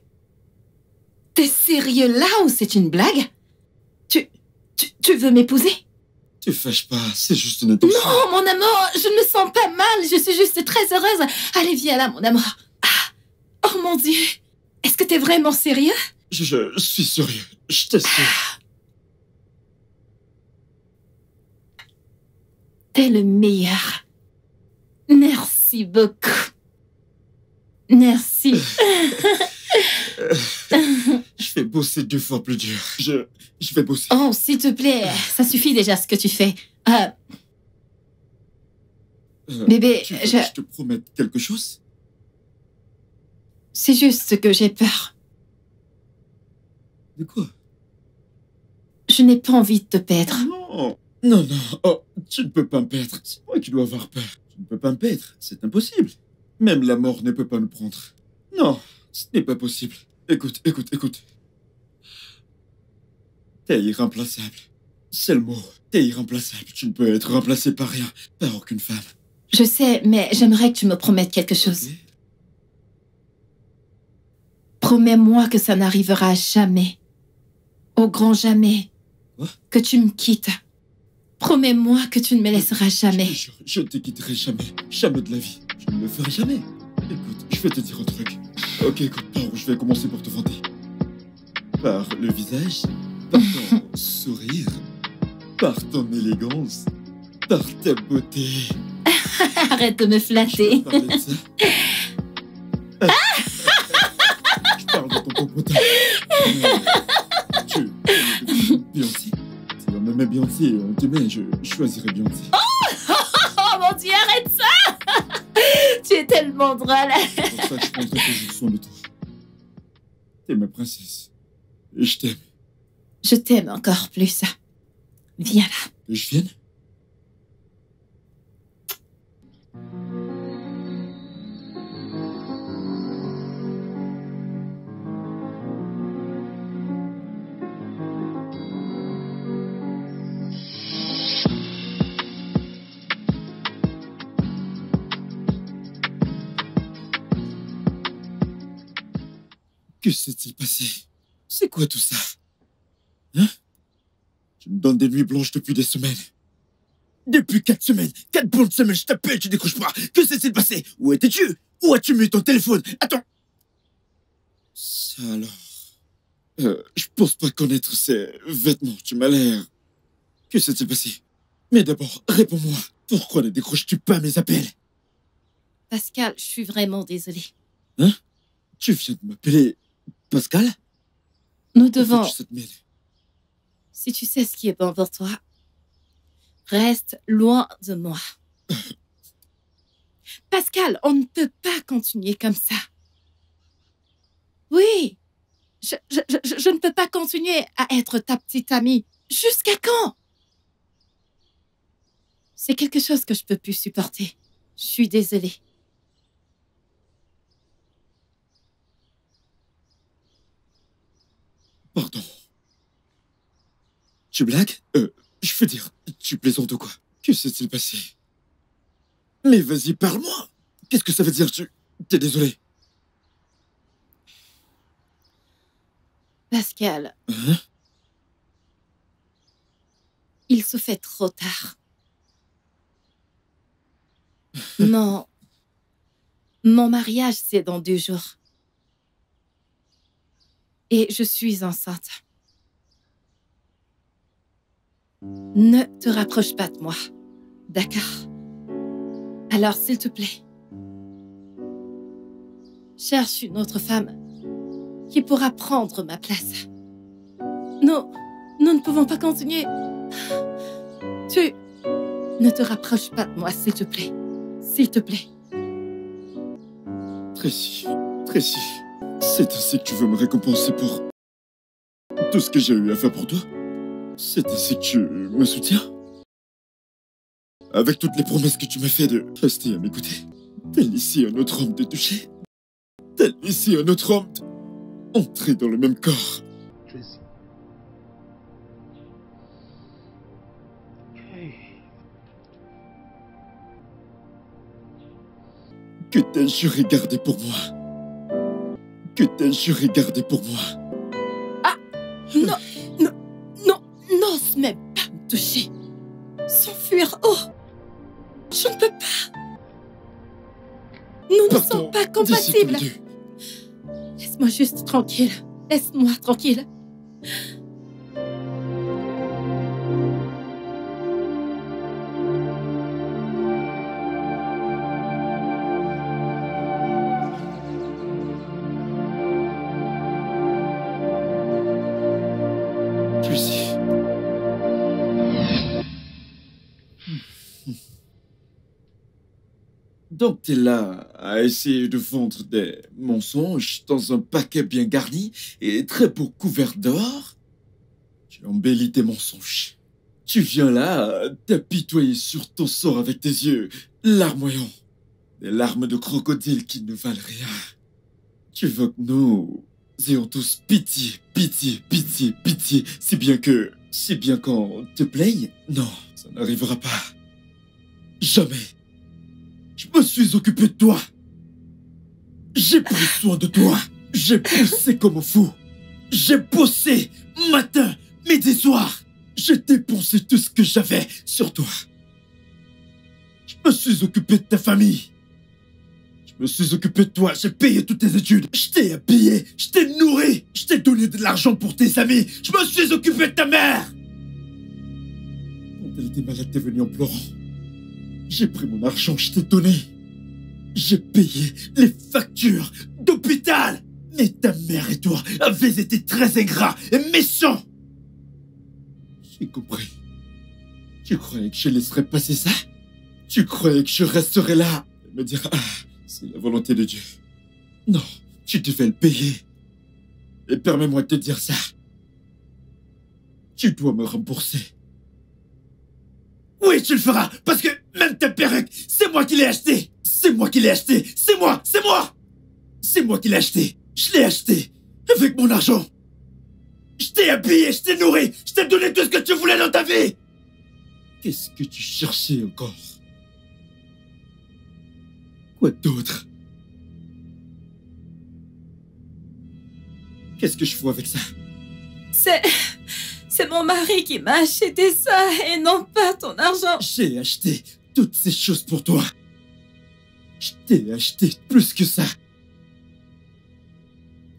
Speaker 1: T'es sérieux là ou c'est une blague? Tu veux m'épouser?
Speaker 6: Te fâche pas, c'est juste une intention.
Speaker 1: Non, mon amour, je ne me sens pas mal, je suis juste très heureuse. Allez, viens là, mon amour. Ah. Oh mon Dieu! Est-ce que t'es vraiment sérieux?
Speaker 6: Je suis sérieux, je t'assure.
Speaker 1: T'es le meilleur. Merci beaucoup. Merci.
Speaker 6: Je vais bosser 2 fois plus dur. Je vais bosser.
Speaker 1: Oh, s'il te plaît, ça suffit déjà ce que tu fais. Bébé,
Speaker 6: tu veux que je te promette quelque chose?
Speaker 1: C'est juste que j'ai peur.
Speaker 6: De quoi?
Speaker 1: Je n'ai pas envie de te perdre.
Speaker 6: Non, non, non. Oh, tu ne peux pas me perdre. C'est moi qui dois avoir peur. Tu ne peux pas me perdre. C'est impossible. Même la mort ne peut pas nous prendre. Non, ce n'est pas possible. Écoute. T'es irremplaçable. C'est le mot. T'es irremplaçable. Tu ne peux être remplacé par rien, par aucune femme.
Speaker 1: Je sais, mais j'aimerais que tu me promettes quelque chose.
Speaker 6: Okay.
Speaker 1: Promets-moi que ça n'arrivera jamais. Au grand jamais.
Speaker 6: Quoi?
Speaker 1: Que tu me quittes. Promets-moi que tu ne me laisseras jamais.
Speaker 6: Je ne te quitterai jamais. Jamais de la vie. Je ne le ferai jamais. Écoute, je vais te dire un truc. Ok, écoute, par où je vais commencer pour te vanter. Par le visage, par ton sourire, par ton élégance, par ta beauté.
Speaker 1: Arrête de me flatter.
Speaker 6: Je peux parler de ça? Je parle de ton comportement. Tu aimes Beyoncé? Si on aimait Beyoncé et on t'aimait, je choisirais Beyoncé.
Speaker 1: Oh mon Dieu, arrête ça. Tu es tellement drôle.
Speaker 6: C'est pour ça que je prendrai toujours soin de toi. T'es ma princesse. Et je t'aime.
Speaker 1: Je t'aime encore plus. Viens là.
Speaker 6: Que je vienne? Que s'est-il passé? C'est quoi tout ça? Hein? Tu me donnes des nuits blanches depuis des semaines. Depuis 4 semaines. 4 bonnes semaines, je t'appelle, tu décroches pas. Que s'est-il passé? Où étais-tu? Où as-tu mis ton téléphone? Attends. Ça alors. Je pense pas connaître ces vêtements. Tu m'as l'air... Que s'est-il passé? Mais d'abord, réponds-moi. Pourquoi ne décroches-tu pas mes appels?
Speaker 1: Pascal, je suis vraiment désolée.
Speaker 6: Hein? Tu viens de m'appeler Pascal?
Speaker 1: Nous devons...
Speaker 6: En fait, je sais te mêler.
Speaker 1: Si tu sais ce qui est bon pour toi, reste loin de moi. Pascal, on ne peut pas continuer comme ça. Oui, je ne peux pas continuer à être ta petite amie. Jusqu'à quand? C'est quelque chose que je peux plus supporter. Je suis désolée.
Speaker 6: Pardon. Tu blagues? Je veux dire, tu plaisantes ou quoi? Que s'est-il passé? Mais vas-y, parle-moi! Qu'est-ce que ça veut dire? T'es désolé?
Speaker 1: Pascal,
Speaker 6: Hein?
Speaker 1: il se fait trop tard. Mon mariage, c'est dans 2 jours. Et je suis enceinte. Ne te rapproche pas de moi. D'accord? Alors, s'il te plaît, cherche une autre femme qui pourra prendre ma place. Nous ne pouvons pas continuer. Tu... Ne te rapproche pas de moi, s'il te plaît. S'il te plaît.
Speaker 6: Tracy, C'est ainsi que tu veux me récompenser pour tout ce que j'ai eu à faire pour toi? C'est ainsi que tu me soutiens? Avec toutes les promesses que tu m'as fait de rester à m'écouter, tel ici un autre homme de toucher, tel ici un autre homme d'entrer dans le même corps.
Speaker 7: Tracy. Hey.
Speaker 6: Que t'as juré garder pour moi. Que t'as juré garder pour moi.
Speaker 5: Non, non, non, n'ose même pas me toucher. S'enfuir, oh, je ne peux pas. Nous ne
Speaker 6: Partons
Speaker 5: sommes pas
Speaker 6: d'ici tous les
Speaker 5: compatibles.
Speaker 6: deux.
Speaker 5: Laisse-moi juste tranquille. Laisse-moi tranquille.
Speaker 6: Tracy. Donc t'es là à essayer de vendre des mensonges dans un paquet bien garni et très beau couvert d'or? Tu embellis tes mensonges. Tu viens là t'apitoyer sur ton sort avec tes yeux larmoyants. Des larmes de crocodile qui ne valent rien. Tu veux que nous ayons tous pitié, pitié, pitié, pitié, si bien qu'on te plaigne? Non, ça n'arrivera pas. Jamais. Je me suis occupé de toi. J'ai pris soin de toi. J'ai poussé comme un fou. J'ai bossé matin, midi, soir. J'ai dépensé tout ce que j'avais sur toi. Je me suis occupé de ta famille. Je me suis occupé de toi. J'ai payé toutes tes études. Je t'ai habillé. Je t'ai nourri. Je t'ai donné de l'argent pour tes amis. Je me suis occupé de ta mère. Quand elle était malade, t'es venu en pleurant. J'ai pris mon argent, je t'ai donné. J'ai payé les factures d'hôpital. Mais ta mère et toi avez été très ingrats et méchants. J'ai compris. Tu croyais que je laisserais passer ça? Tu croyais que je resterais là et me dire, ah, c'est la volonté de Dieu. Non, tu devais le payer. Et permets-moi de te dire ça. Tu dois me rembourser. Oui, tu le feras, parce que même ta perruque, c'est moi qui l'ai achetée. C'est moi qui l'ai achetée. C'est moi, c'est moi. C'est moi qui l'ai achetée. Je l'ai achetée avec mon argent. Je t'ai habillé, je t'ai nourri, je t'ai donné tout ce que tu voulais dans ta vie. Qu'est-ce que tu cherchais encore? Quoi d'autre? Qu'est-ce que je fais avec ça?
Speaker 5: C'est mon mari qui m'a acheté ça et non pas ton argent.
Speaker 6: J'ai acheté toutes ces choses pour toi. Je t'ai acheté plus que ça.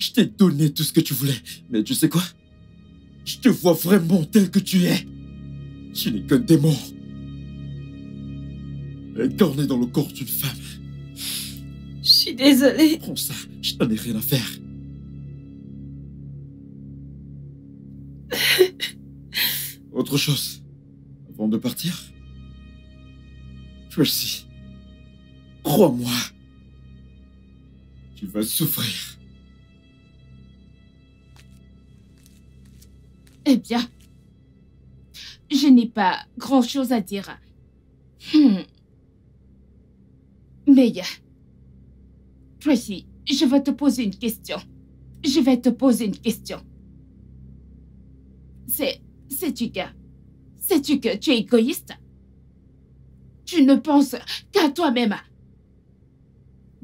Speaker 6: Je t'ai donné tout ce que tu voulais. Mais tu sais quoi? Je te vois vraiment tel que tu es. Tu n'es qu'un démon. Incarné dans le corps d'une femme.
Speaker 5: Je suis désolée.
Speaker 6: Prends ça, je n'en ai rien à faire. Autre chose, avant de partir? Tracy, crois-moi, tu vas souffrir.
Speaker 1: Eh bien, je n'ai pas grand-chose à dire. Mais, Tracy, je vais te poser une question. Je vais te poser une question. Sais-tu que tu es égoïste? Tu ne penses qu'à toi-même.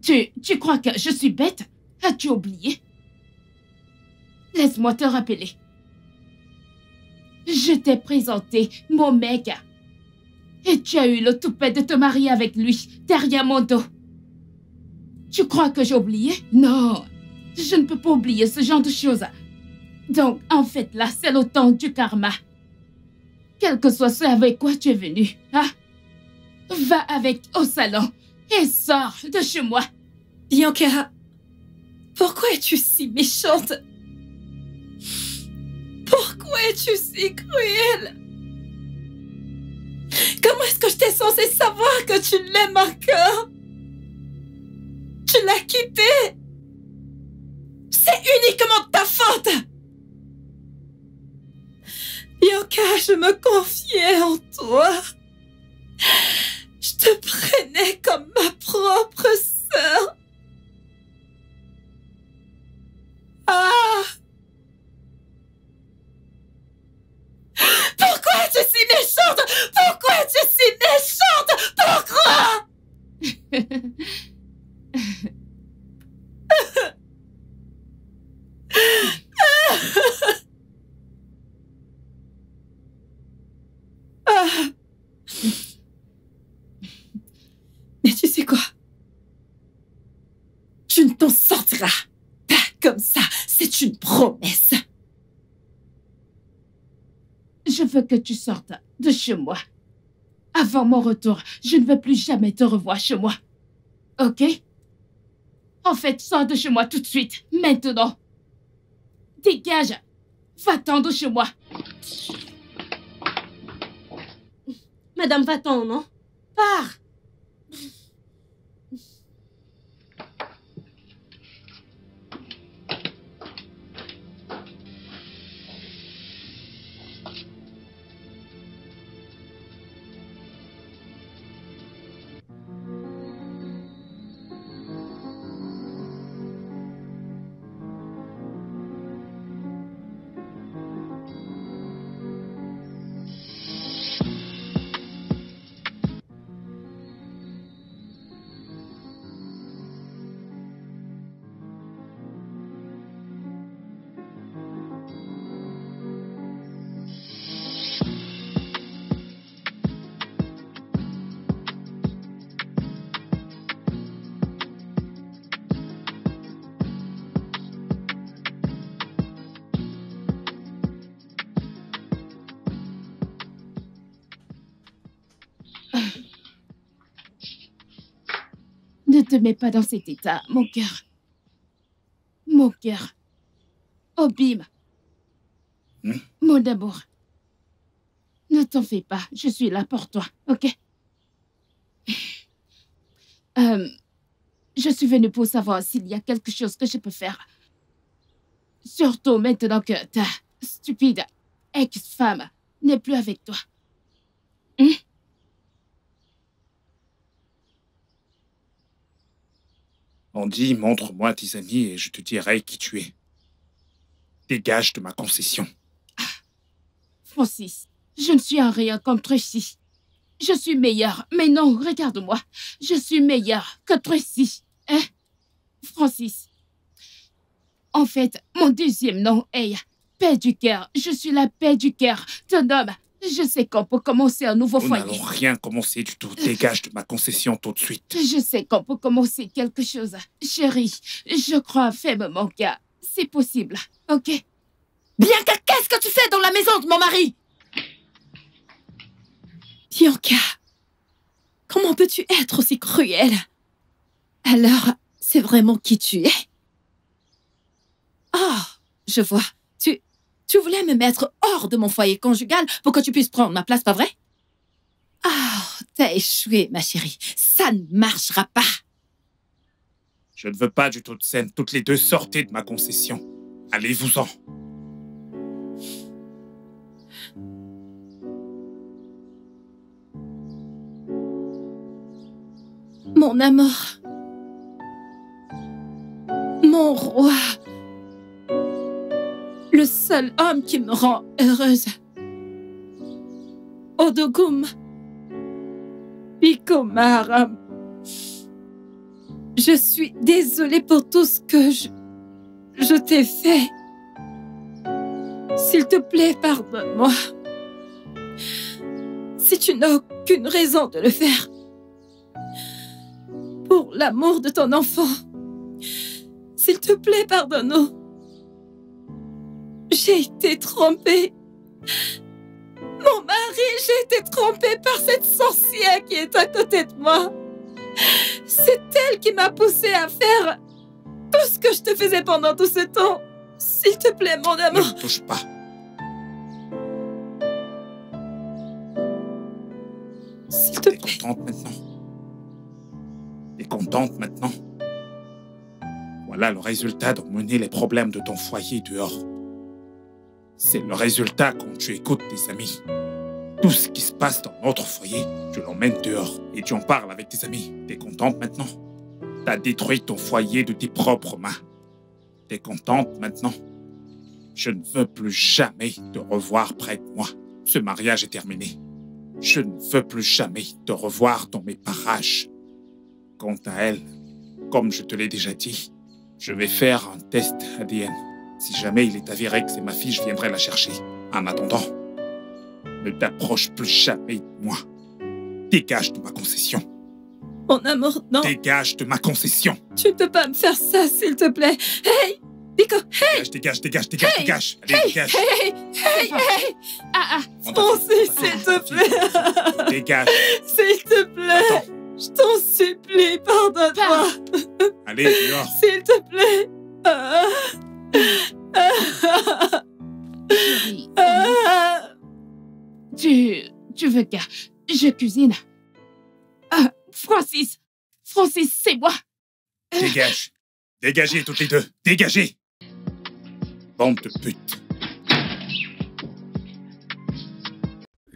Speaker 1: Tu crois que je suis bête? As-tu oublié? Laisse-moi te rappeler. Je t'ai présenté mon mec. Et tu as eu le toupet de te marier avec lui, derrière mon dos. Tu crois que j'ai oublié? Non, je ne peux pas oublier ce genre de choses. Donc, en fait, là, c'est le temps du karma. Quel que soit ce avec quoi tu es venu, hein? Va avec au salon et sors de chez moi.
Speaker 5: Bianca, pourquoi es-tu si méchante? Pourquoi es-tu si cruelle? Comment est-ce que j'étais censée savoir que tu l'aimes encore? Tu l'as quitté. C'est uniquement de ta faute. Bianca, je me confiais en toi. Je te prenais comme ma propre sœur. Ah! Pourquoi tu es si méchante? Pourquoi tu es si méchante? Pourquoi? Mais tu sais quoi? Tu ne t'en sortiras pas comme ça. C'est une promesse.
Speaker 1: Je veux que tu sortes de chez moi. Avant mon retour, je ne veux plus jamais te revoir chez moi. Ok? En fait, sors de chez moi tout de suite, maintenant. Dégage. Va-t'en de chez moi.
Speaker 8: Madame, va-t'en, non? Pars.
Speaker 1: Ne te mets pas dans cet état, mon cœur. Mon cœur. Obim. Mon amour. Ne t'en fais pas, je suis là pour toi, ok? Je suis venue pour savoir s'il y a quelque chose que je peux faire. Surtout maintenant que ta stupide ex-femme n'est plus avec toi.
Speaker 2: Andy, montre-moi tes amis et je te dirai qui tu es. Dégage de ma concession.
Speaker 1: Francis, je ne suis en rien comme Tracy. Je suis meilleure, mais non, regarde-moi. Je suis meilleure que Tracy. Hein? Francis. En fait, mon deuxième nom est Paix du cœur. Je suis la paix du cœur. Ton homme, je sais qu'on peut commencer un nouveau foyer.
Speaker 2: Nous n'allons rien commencer du tout. Dégage de ma concession tout de suite.
Speaker 1: Je sais qu'on peut commencer quelque chose. Chérie, je crois fermement que c'est possible, ok?
Speaker 5: Bianca, qu'est-ce que tu fais dans la maison de mon mari? Bianca, comment peux-tu être aussi cruelle? Alors, c'est vraiment qui tu es? Ah, je vois. Tu voulais me mettre hors de mon foyer conjugal pour que tu puisses prendre ma place, pas vrai? Ah, t'as échoué, ma chérie. Ça ne marchera pas.
Speaker 2: Je ne veux pas du tout de scène. Toutes les deux, sortez de ma concession. Allez-vous-en.
Speaker 5: Mon amour. Mon roi. Le seul homme qui me rend heureuse. Odogum. Bikomaram. Je suis désolée pour tout ce que je t'ai fait. S'il te plaît, pardonne-moi. Si tu n'as aucune raison de le faire. Pour l'amour de ton enfant. S'il te plaît, pardonne-nous. J'ai été trompée. Mon mari, j'ai été trompée par cette sorcière qui est à côté de moi. C'est elle qui m'a poussée à faire tout ce que je te faisais pendant tout ce temps. S'il te plaît, mon amour.
Speaker 2: Ne me touche pas.
Speaker 5: S'il te plaît.
Speaker 2: T'es contente maintenant? T'es contente maintenant? Voilà le résultat d'emmener les problèmes de ton foyer dehors. C'est le résultat quand tu écoutes tes amis. Tout ce qui se passe dans notre foyer, tu l'emmènes dehors et tu en parles avec tes amis. T'es contente maintenant? T'as détruit ton foyer de tes propres mains. T'es contente maintenant? Je ne veux plus jamais te revoir près de moi. Ce mariage est terminé. Je ne veux plus jamais te revoir dans mes parages. Quant à elle, comme je te l'ai déjà dit, je vais faire un test ADN. Si jamais il est avéré que c'est ma fille, je viendrai la chercher. En attendant, ne t'approche plus jamais de moi. Dégage de ma concession.
Speaker 5: Mon amour, non.
Speaker 2: Dégage de ma concession.
Speaker 5: Tu ne peux pas me faire ça, s'il te plaît. Hey, Nico, hey.
Speaker 2: Dégage.
Speaker 5: Hey.
Speaker 2: Dégage. Allez, dégage.
Speaker 5: Hey.
Speaker 8: Ah,
Speaker 5: Francis, s'il te plaît.
Speaker 2: Dégage.
Speaker 5: S'il te plaît.
Speaker 2: Attends.
Speaker 5: Je t'en supplie, pardonne-moi.
Speaker 2: Allez, dehors.
Speaker 5: S'il te plaît.
Speaker 8: Chérie, tu veux que je cuisine? Francis, c'est moi.
Speaker 2: Dégage. Dégagez toutes les deux. Dégagez. Bande de putes.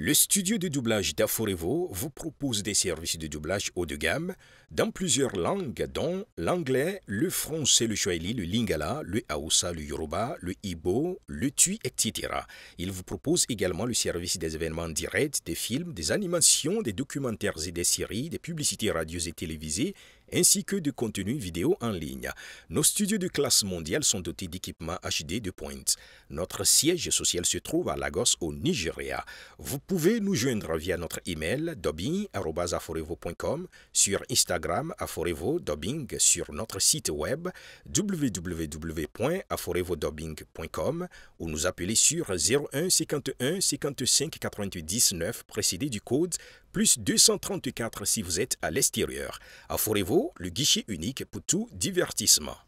Speaker 10: Le studio de doublage d'Aforevo vous propose des services de doublage haut de gamme dans plusieurs langues, dont l'anglais, le français, le swahili, le lingala, le hausa, le yoruba, le igbo, le tui, etc. Il vous propose également le service des événements directs, des films, des animations, des documentaires et des séries, des publicités radios et télévisées, ainsi que de contenus vidéo en ligne. Nos studios de classe mondiale sont dotés d'équipements HD de pointe. Notre siège social se trouve à Lagos, au Nigeria. Vous pouvez nous joindre via notre email dubbing@aforevo.com, sur Instagram Aforevo Dubbing, sur notre site web www.aforevodubbing.com ou nous appeler sur 01 51 55 88 19 précédé du code plus 234 si vous êtes à l'extérieur. Aforevo, le guichet unique pour tout divertissement.